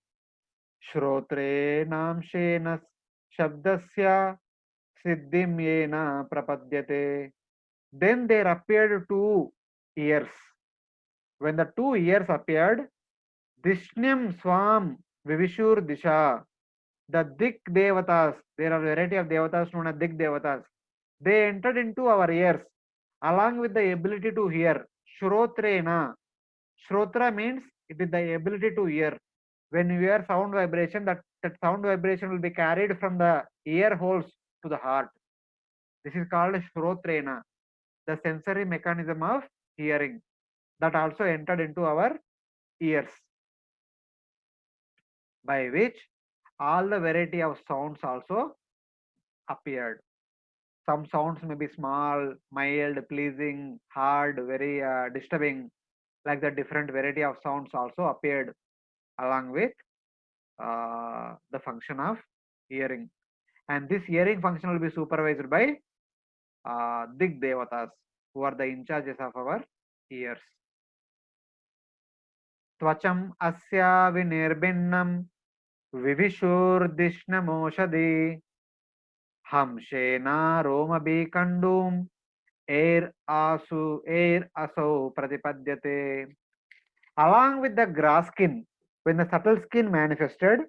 Shrotre namshena shabdasya siddhim yena prapadyate. Then there appeared 2 ears. When the 2 ears appeared, Dishnyam swam vivishur disha. The Dik Devatas, there are a variety of Devatas known as Dik Devatas. They entered into our ears along with the ability to hear. Shrotrena. Shrotra means it is the ability to hear. When you hear sound vibration, that sound vibration will be carried from the ear holes to the heart. This is called Shrotrena, the sensory mechanism of hearing that also entered into our ears, by which all the variety of sounds also appeared. Some sounds may be small, mild, pleasing, hard, very disturbing, like the different variety of sounds also appeared along with the function of hearing. And this hearing function will be supervised by Dig Devatas, who are the in charges of our ears. Tvacham asya vinirbinnam vivishurdishnamaushadhi hamshena romabikandum air asau pratipadyate. Along with the grass skin, when the subtle skin manifested,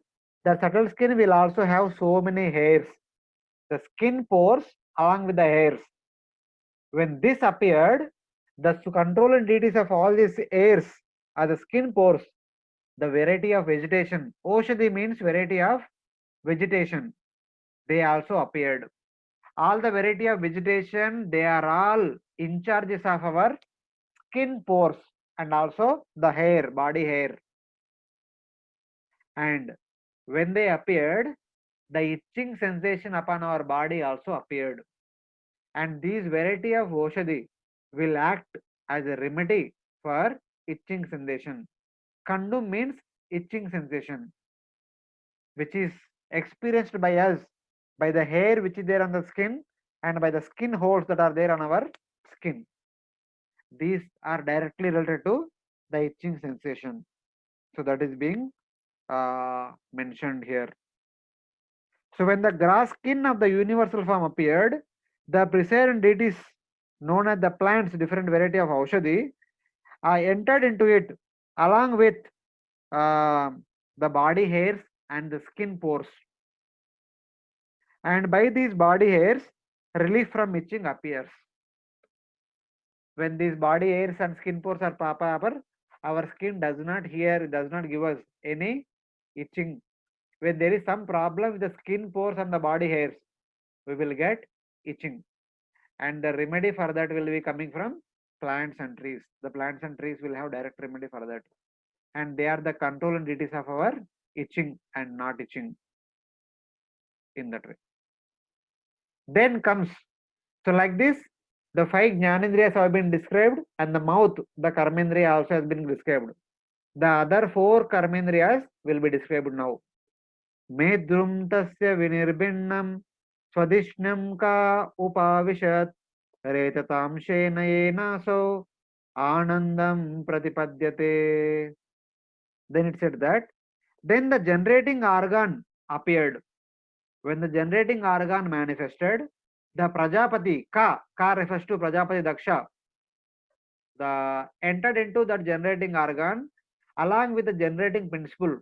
the subtle skin will also have so many hairs. The skin pores along with the hairs. When this appeared, the controlling deities of all these hairs are the skin pores, the variety of vegetation. Oshadi means variety of vegetation. They also appeared. All the variety of vegetation, they are all in charges of our skin pores and also the hair, body hair. And when they appeared, the itching sensation upon our body also appeared. And these variety of Oshadi will act as a remedy for itching sensation. Kandu means itching sensation, which is experienced by us by the hair which is there on the skin and by the skin holes that are there on our skin. These are directly related to the itching sensation. So that is being mentioned here. So when the grass skin of the universal form appeared, the present deities known as the plants, different variety of Aushadhi, entered into it along with uh, the body hairs and the skin pores. And by these body hairs, relief from itching appears. When these body hairs and skin pores are proper, our skin does not give us any itching. When there is some problem with the skin pores and the body hairs, we will get itching. And the remedy for that will be coming from plants and trees. The plants and trees will have direct remedy for that. And they are the control and deities of our itching and not itching in that way. Then comes, so like this, the 5 Jnanendriyas have been described and the mouth, the Karmendriya also has been described. The other 4 Karmendriyas will be described now. Medrum tasya vinirbinnam swadishnam ka upavishat retatamshena yenaso anandam pratipadyate. Then it said that, then the generating organ appeared. When the generating organ manifested, the Prajapati, Ka refers to Prajapati Daksha, the entered into that generating organ along with the generating principle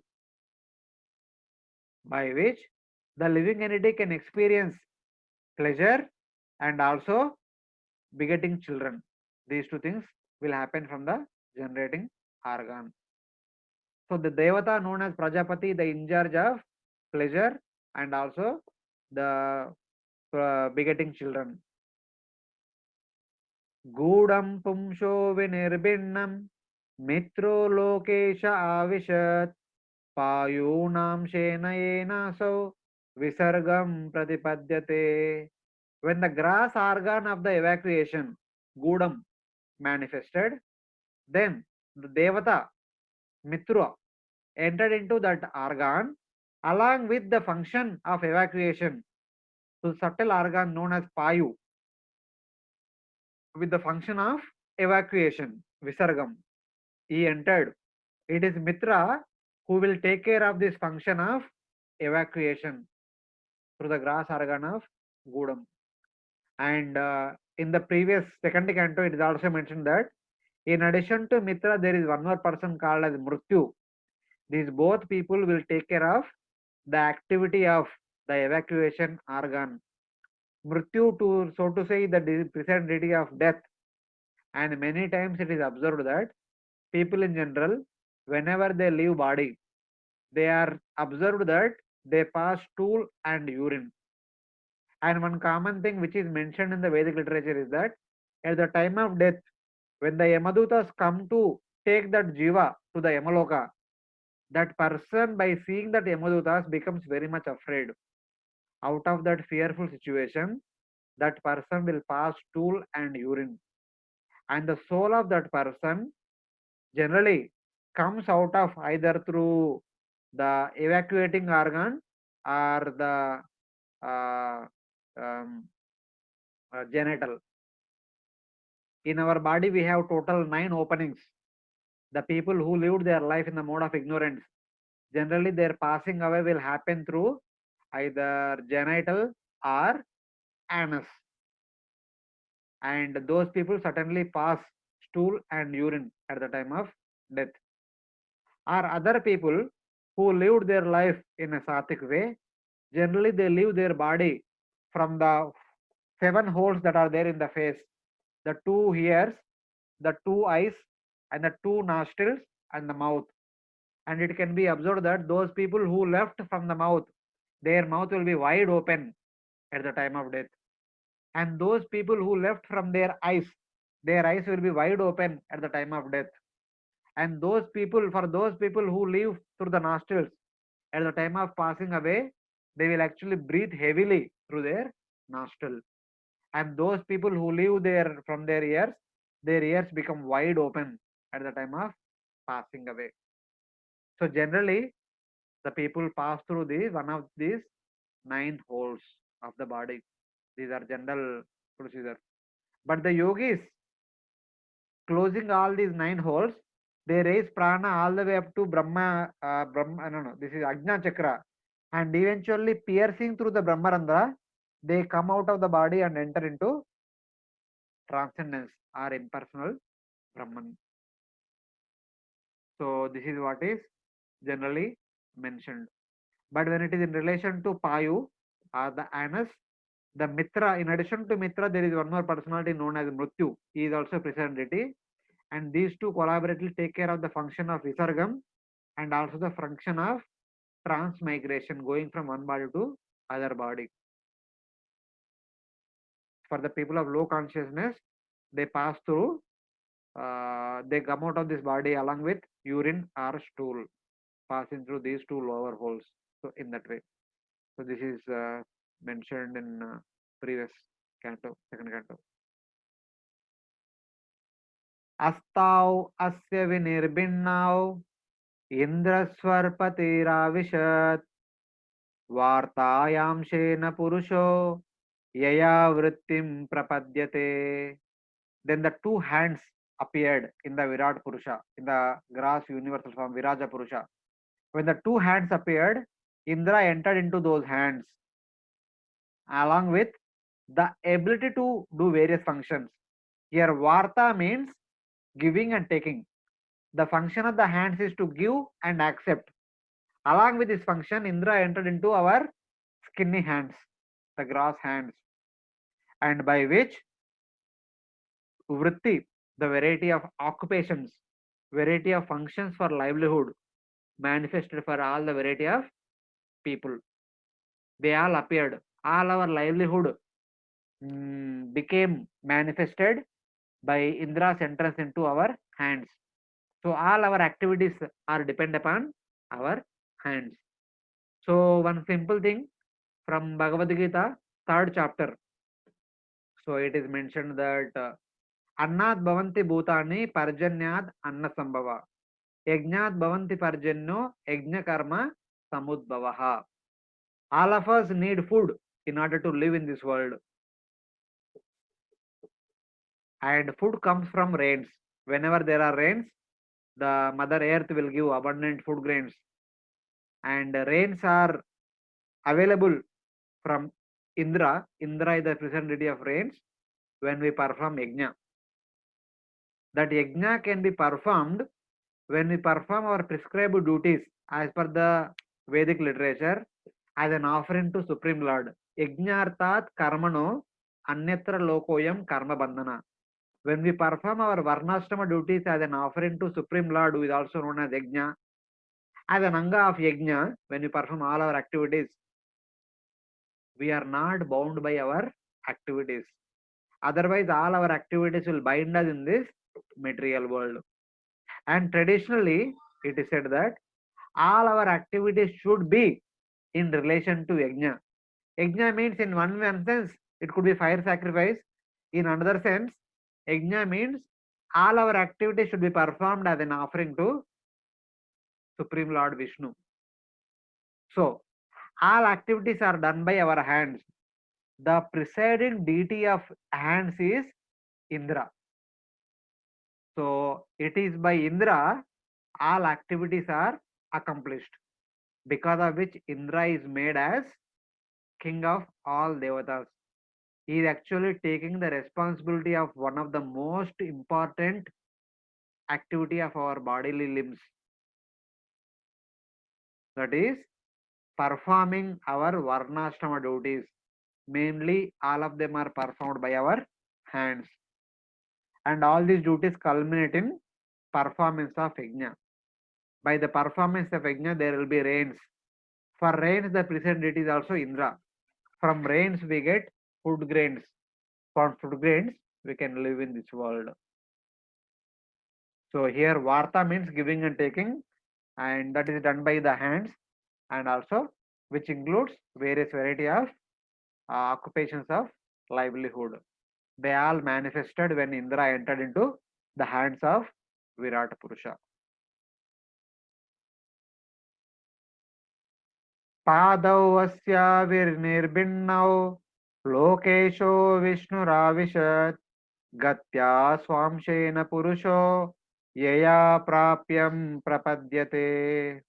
by which the living entity can experience pleasure and also begetting children. These 2 things will happen from the generating organ. So the Devata known as Prajapati, the in charge of pleasure and also the begetting children. Gudam pumsho vinirbinnam mitro lokesha avishat payunam shenayenaso visargam pratipadyate. When the grass organ of the evacuation, Gudam, manifested, then the Devata, Mitra, entered into that organ along with the function of evacuation. So subtle organ known as Payu with the function of evacuation, Visargam. He entered. It is Mitra who will take care of this function of evacuation through the grass organ of Gudam. And in the previous second canto, it is also mentioned that in addition to Mitra, there is one more person called as Mrityu. These both people will take care of the activity of the evacuation organ. Mrityu, to so to say, the present deity of death. And many times it is observed that people in general, whenever they leave body, they are observed that they pass stool and urine. And one common thing which is mentioned in the Vedic literature is that at the time of death, when the Yamadutas come to take that jiva to the Yamaloka, that person by seeing that Yamadutas becomes very much afraid. Out of that fearful situation, that person will pass stool and urine. And the soul of that person generally comes out of either through the evacuating organ or the uh, um, genital. In our body, we have total 9 openings. The people who lived their life in the mode of ignorance, generally their passing away will happen through either genital or anus. And those people certainly pass stool and urine at the time of death. Or other people who lived their life in a sattvic way, generally they leave their body from the 7 holes that are there in the face, the 2 ears, the 2 eyes, and the 2 nostrils and the mouth. And it can be observed that those people who left from the mouth, their mouth will be wide open at the time of death. And those people who left from their eyes will be wide open at the time of death. And those people, for those people who live through the nostrils, at the time of passing away, they will actually breathe heavily through their nostril. And those people who live there from their ears become wide open at the time of passing away. So generally, the people pass through one of these 9 holes of the body. These are general procedure. But the yogis, closing all these 9 holes, they raise prana all the way up to Brahma, this is Ajna Chakra. And eventually piercing through the Brahmarandra, they come out of the body and enter into transcendence or impersonal Brahman. So this is what is generally mentioned. But when it is in relation to Payu or the anus, the Mitra, in addition to Mitra, there is one more personality known as Mrityu. He is also present deity. And these two collaboratively take care of the function of Visargam and also the function of transmigration, going from one body to other body. For the people of low consciousness, they pass through, they come out of this body along with urine or stool, passing through these 2 lower holes. So in that way. So this is mentioned in previous canto, second canto. Astau asya vinirbinnau indraswarpatiravishat vartayamshena purusho yaya vrittim prapadyate. Then the 2 hands appeared in the Virat Purusha, in the gross universal form Viraja Purusha. When the 2 hands appeared, Indra entered into those hands along with the ability to do various functions. Here Varta means giving and taking. The function of the hands is to give and accept. Along with this function, Indra entered into our skinny hands, the gross hands, and by which vritti, the variety of occupations, variety of functions for livelihood, manifested for all the variety of people. They all appeared. All our livelihood became manifested by Indra's entrance into our hands. So all our activities are depend upon our hands. So one simple thing from Bhagavad Gita, 3rd chapter. So it is mentioned that Annat bhavanti bhutani parjanyad anna sambhava. Yajnat bhavanti parjanyo yajna karma samudbhavaha. All of us need food in order to live in this world. And food comes from rains. Whenever there are rains, the Mother Earth will give abundant food grains. And rains are available from Indra. Indra is the present deity of rains when we perform yajna. That yajna can be performed when we perform our prescribed duties as per the Vedic literature as an offering to Supreme Lord. Yajnartat karmano anyatra lokoyam karma bandhana. When we perform our varnashrama duties as an offering to Supreme Lord, who is also known as yajna, as an anga of yajna, when we perform all our activities, we are not bound by our activities. Otherwise, all our activities will bind us in this material world. And traditionally, it is said that all our activities should be in relation to yajna. Yajna means in one sense, it could be fire sacrifice. In another sense, yajna means all our activities should be performed as an offering to Supreme Lord Vishnu. So all activities are done by our hands. The presiding deity of hands is Indra. So it is by Indra all activities are accomplished, because of which Indra is made as king of all devatas. He is actually taking the responsibility of one of the most important activity of our bodily limbs, that is performing our varnashrama duties. Mainly all of them are performed by our hands, and all these duties culminate in performance of yajna. By the performance of yajna there will be rains. For rains the present deity is also Indra. From rains we get food grains. From food grains we can live in this world. So here varta means giving and taking, and that is done by the hands, and also which includes various variety of occupations of livelihood. They all manifested when Indra entered into the hands of Virat Purusha. Padau asya virnirbhinnau lokesho Vishnuravishad gatya swamshena purusho yaya prapyam prapadyate.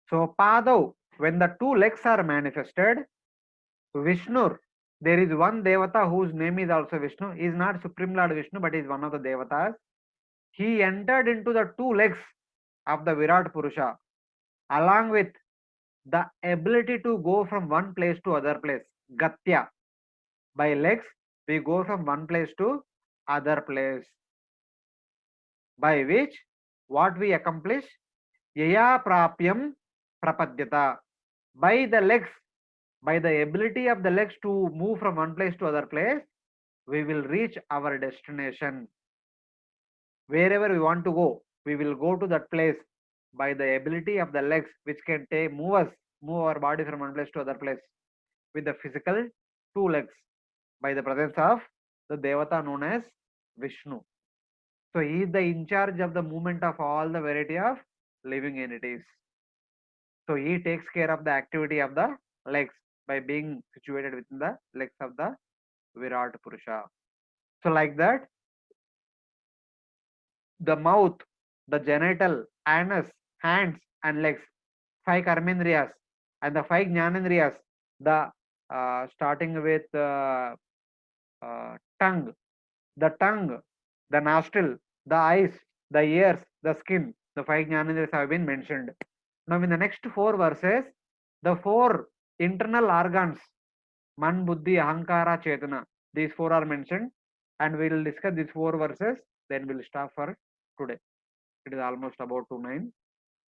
So Padau, when the two legs are manifested, Vishnu, there is one Devata whose name is also Vishnu. He is not Supreme Lord Vishnu, but he is one of the Devatas. He entered into the two legs of the Virat Purusha, along with the ability to go from one place to other place. Gatya. By legs, we go from one place to other place. By which, what we accomplish? Yaya prapyam prapadyata. By the legs, by the ability of the legs to move from one place to other place, we will reach our destination. Wherever we want to go, we will go to that place by the ability of the legs, which can move our body from one place to other place with the physical two legs, by the presence of the Devata known as Vishnu. So he is the in charge of the movement of all the variety of living entities. So he takes care of the activity of the legs by being situated within the legs of the Virat Purusha. So like that, the mouth, the genital, anus, hands and legs, 5 karmendriyas and the 5 jnanendriyas, the starting with tongue, the nostril, the eyes, the ears, the skin, the 5 jnanendriyas have been mentioned. Now in the next 4 verses, the 4 internal organs, man, buddhi, ahankara, chetana, these 4 are mentioned, and we will discuss these 4 verses, then we will stop for today. It is almost about 2:09.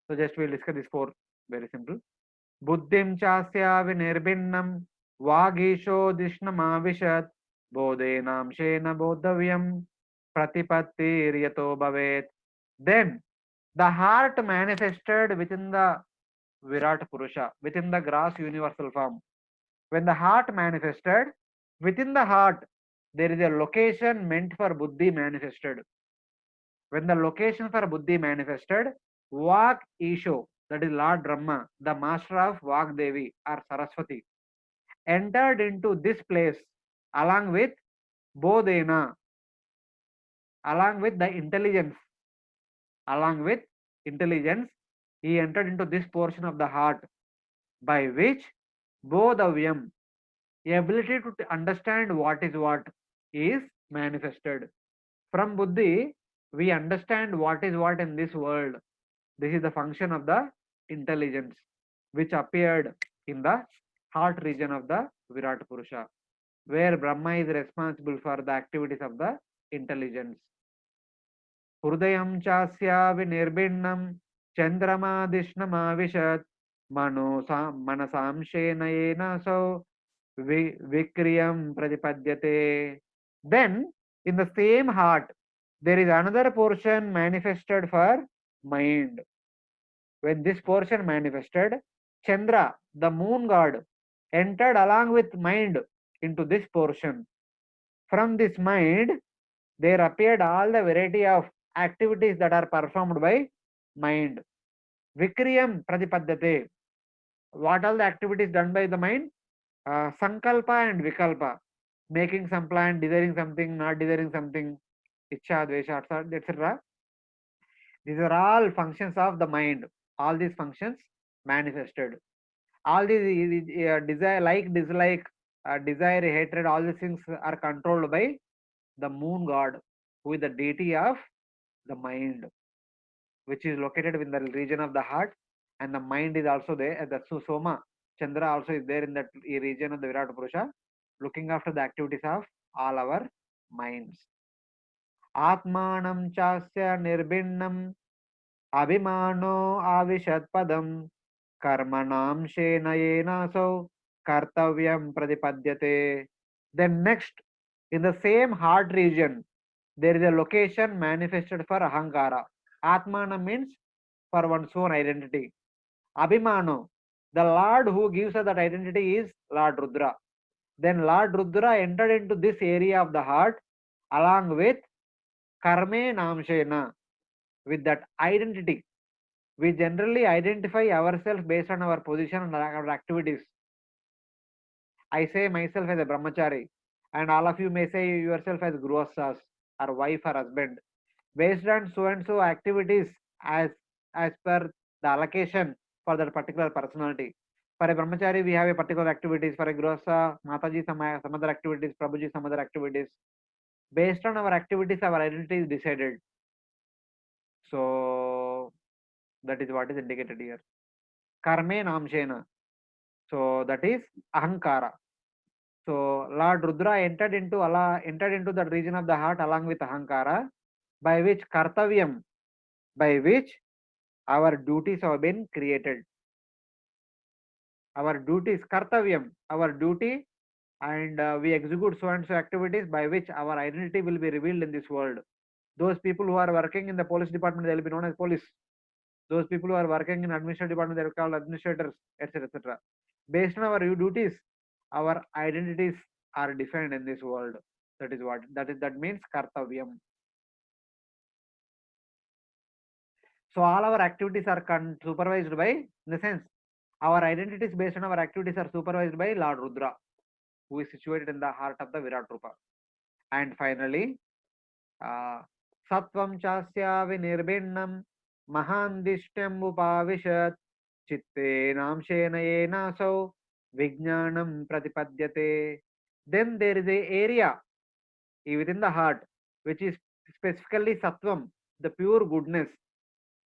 So just we will discuss these 4, very simple. Buddhim chasya vinirbinnam vagisho dishnamavishat bodhenam shena bodhavyam pratipattir yato bhavet. Then the heart manifested within the Virat Purusha, within the gross universal form. When the heart manifested, within the heart there is a location meant for buddhi manifested. When the location for buddhi manifested, Vak Isho, that is Lord Brahma, the master of Vak Devi or Saraswati, entered into this place along with Bodhena, along with the intelligence, along with intelligence, he entered into this portion of the heart, by which Bodhavyam, ability to understand what is manifested. From Buddhi, we understand what is what in this world. This is the function of the intelligence, which appeared in the heart region of the Virat Purusha, where Brahma is responsible for the activities of the intelligence. Hrudayam chasya vinirbinnam chandramadishnamavishat manasamshena yena so vikriyam pratipadyate. Then, in the same heart, there is another portion manifested for mind. When this portion manifested, Chandra, the moon god, entered along with mind into this portion. From this mind, there appeared all the variety of activities that are performed by mind. Vikriyam Pratipadyate. What all the activities done by the mind? Sankalpa and Vikalpa. Making some plan, desiring something, not desiring something, Ichha, Dvesha, etc. These are all functions of the mind. All these functions manifested. All these desire, like, dislike, desire, hatred, all these things are controlled by the moon god, who is the deity of the mind, which is located in the region of the heart, and the mind is also there. The Soma, Chandra also is there in that region of the Virat Purusha, looking after the activities of all our minds. Atmanam chasya nirbinnam abhimano avishat padam karmanam shenayenasau kartavyam pradipadyate. Then next, in the same heart region, there is a location manifested for ahankara. Atmana means for one's own identity. Abhimano, the Lord who gives us that identity is Lord Rudra. Then Lord Rudra entered into this area of the heart along with Karme Namshena, with that identity. We generally identify ourselves based on our position and our activities. I say myself as a brahmachari, and all of you may say yourself as grihasthas or wife or husband. Based on so and so activities as per the allocation for that particular personality. For a brahmachari, we have a particular activities. For a grihastha, Mataji some other activities, Prabhuji some other activities. Based on our activities, our identity is decided. So that is what is indicated here. Karme namshena. So that is ahankara. So Lord Rudra entered into that region of the heart along with ahankara, by which kartavyam, by which our duties have been created. Our duties, kartavyam, our duty, and we execute so and so activities by which our identity will be revealed in this world. Those people who are working in the police department, they will be known as police. Those people who are working in administrative department, they are called administrators, etc., etc. Based on our duties, our identities are defined in this world. That is what that means kartavyam. So all our activities are supervised by, in the sense, our identities based on our activities are supervised by Lord Rudra, who is situated in the heart of the Virat Rupa. And finally, Sattvam chasya vinirbinnam mahandishtyam upavishat chitte namshena yenasau vijnanam pratipadyate. Then there is a area within the heart which is specifically Sattvam, the pure goodness.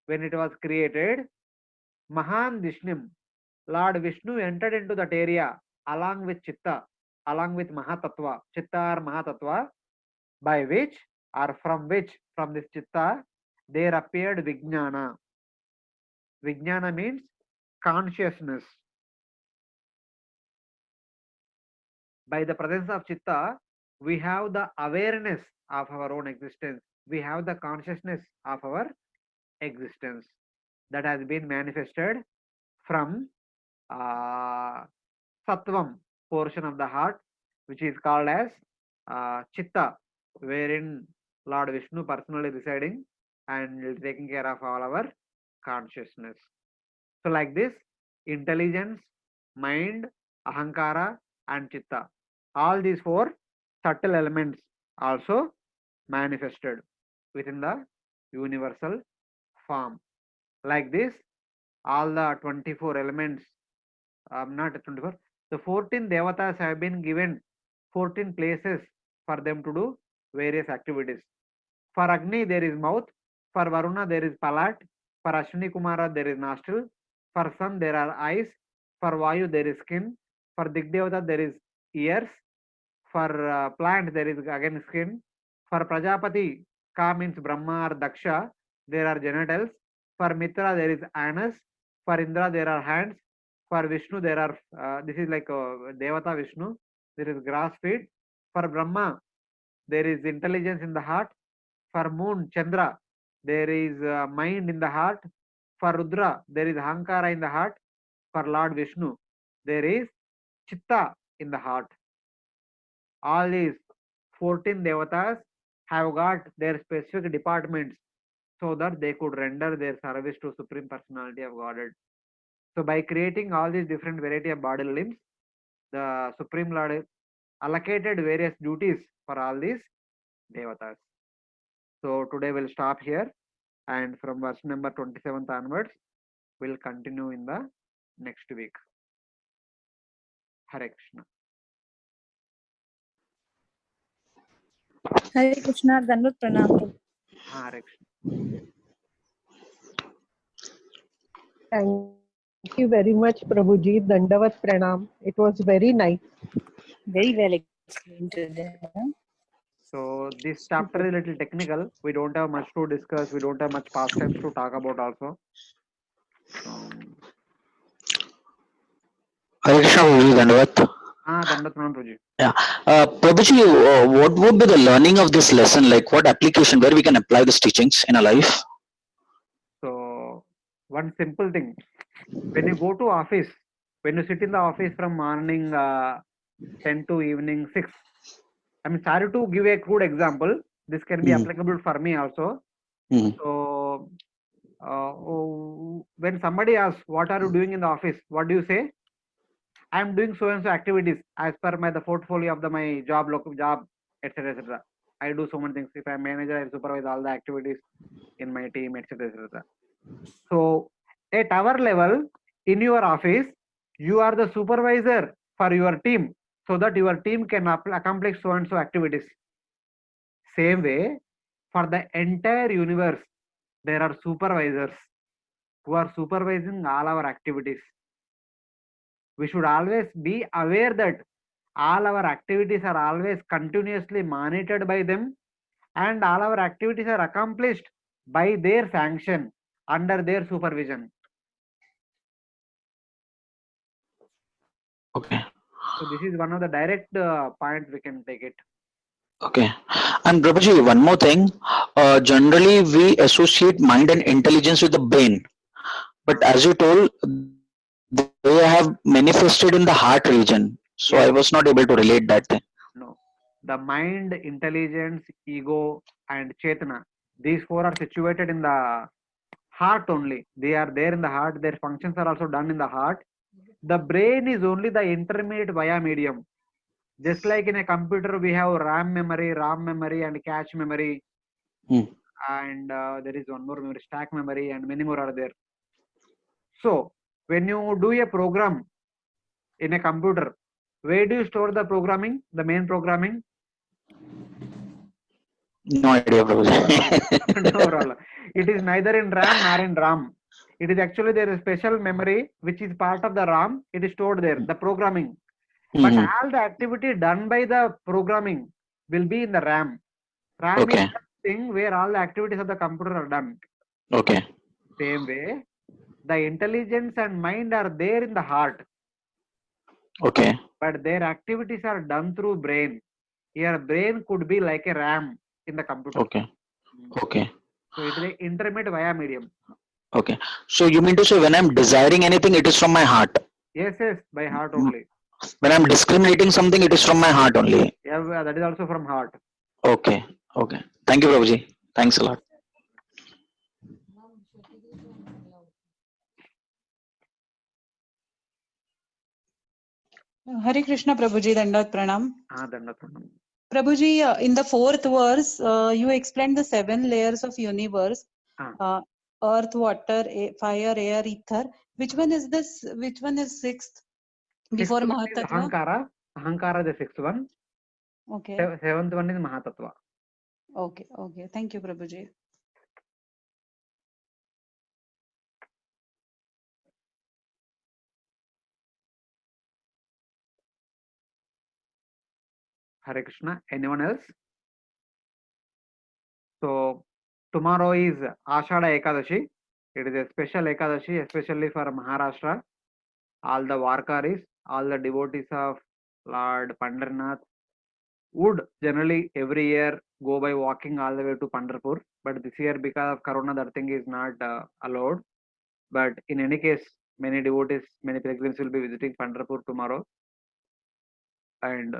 When it was created, Mahan Vishnim, Lord Vishnu entered into that area along with Chitta, along with Mahatattva, Chitta or Mahatattva, by which or from this Chitta, there appeared Vijnana. Vijnana means consciousness. By the presence of Chitta, we have the awareness of our own existence. We have the consciousness of our existence that has been manifested from Sattvam portion of the heart, which is called as Chitta, wherein Lord Vishnu personally residing and taking care of all our consciousness. So like this, intelligence, mind, ahankara and chitta, all these four subtle elements also manifested within the universal form. Like this, all the 24 elements, not 24, the 14 devatas have been given 14 places for them to do various activities. For Agni, there is mouth. For Varuna, there is palat. For Ashwini Kumara, there is nostril. For Sun, there are eyes. For Vayu, there is skin. For Digdevata, there is ears. For plant, there is again skin. For Prajapati, Ka means Brahma or Daksha, there are genitals. For Mitra, there is anus. For Indra, there are hands. For Vishnu, there are, this is like Devata Vishnu, there is grass feet. For Brahma, there is intelligence in the heart. For moon, Chandra, there is mind in the heart. For Rudra, there is Ahankara in the heart. For Lord Vishnu, there is Chitta in the heart. All these 14 devatas have got their specific departments so that they could render their service to Supreme Personality of Godhead. So by creating all these different variety of body limbs, the Supreme Lord allocated various duties for all these devatas. So today we'll stop here, and from verse number 27th onwards, we'll continue in the next week. Hare Krishna. Hare Krishna, Dandavat Pranam. Hare Krishna. Thank you very much, Prabhuji. Dandavat Pranam. It was very nice. Very well explained today. So this chapter is a little technical. We don't have much to discuss. We don't have much pastimes to talk about also. Hare Krishna, Prabhuji, Dandavat. Dandavat Pranam, Prabhuji. Yeah. Prabhuji, what would be the learning of this lesson? Like what application where we can apply these teachings in our life? So one simple thing. When you go to office, when you sit in the office from morning 10 to evening 6, I'm sorry to give a crude example. This can be applicable for me also. So when somebody asks, what are you doing in the office? What do you say? I am doing so and so activities as per the portfolio of my job, etc., etc. I do so many things. If I'm manager, I supervise all the activities in my team, etc., etc. So at our level, in your office, you are the supervisor for your team, so that your team can accomplish so and so activities. Same way, for the entire universe, there are supervisors who are supervising all our activities. We should always be aware that all our activities are always continuously monitored by them, and all our activities are accomplished by their sanction, under their supervision. Okay. So this is one of the direct points we can take it. Okay. And Prabhuji, one more thing. Generally, we associate mind and intelligence with the brain. But as you told, they have manifested in the heart region. So I was not able to relate that thing. No. The mind, intelligence, ego, and Chetana, these four are situated in the heart only. They are there in the heart. Their functions are also done in the heart. The brain is only the intermediate via medium. Just like in a computer, we have RAM memory, and cache memory. And there is one more memory, stack memory, and many more are there. So when you do a program in a computer, where do you store the programming, the main programming? No idea, Prabhuji. No problem. It is neither in RAM nor in RAM. It is actually there is a special memory which is part of the RAM. It is stored there, the programming. But all the activity done by the programming will be in the RAM. RAM is the thing where all the activities of the computer are done. Okay. Same way, the intelligence and mind are there in the heart. Okay. But their activities are done through brain. Your brain could be like a RAM in the computer. Okay. Okay. So it is an intermediate via medium. Okay. So you mean to say when I'm desiring anything, it is from my heart? Yes, by heart only. When I'm discriminating something, it is from my heart only? Yeah, that is also from heart. Okay. Okay. Thank you, Prabhuji. Thanks a lot. Hare Krishna, Prabhuji, Dandavat Pranam. Dandavat Pranam. Prabhuji, in the fourth verse, you explained the 7 layers of universe: earth, water, fire, air, ether. Which one is this? Which one is sixth? Before Mahatattva? Ahankara. Ahankara is the sixth one. Okay. Seventh one is Mahatattva. Okay. Okay. Thank you, Prabhuji. Hare Krishna. Anyone else? So tomorrow is Ashada Ekadashi. It is a special Ekadashi, especially for Maharashtra. All the Varkaris, all the devotees of Lord Pandharnath would generally every year go by walking all the way to Pandharpur. But this year, because of Corona, that thing is not allowed. But in any case, many devotees, many pilgrims will be visiting Pandharpur tomorrow. And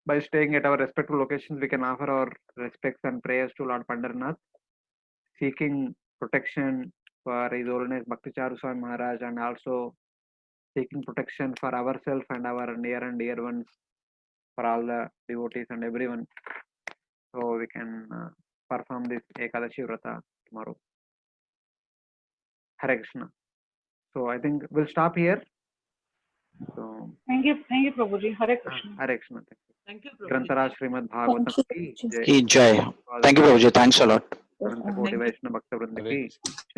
by staying at our respective locations, we can offer our respects and prayers to Lord Pandharnath. seeking protection for His Holiness Bhakti Charu Swami Maharaj, and also seeking protection for ourselves and our near and dear ones, for all the devotees and everyone. So we can perform this Ekadashi Vrata tomorrow. Hare Krishna. So I think we'll stop here. So Thank you, Prabhuji. Hare Krishna. Hare Krishna. Thank you, Prabhuji. Grantara Srimad Bhagavatam ki jai. Ki jai. Thank you, Prabhuji. Thanks a lot. Ananta Koti Vaishnava Bhakta Vrinda ki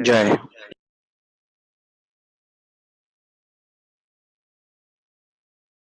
Jai.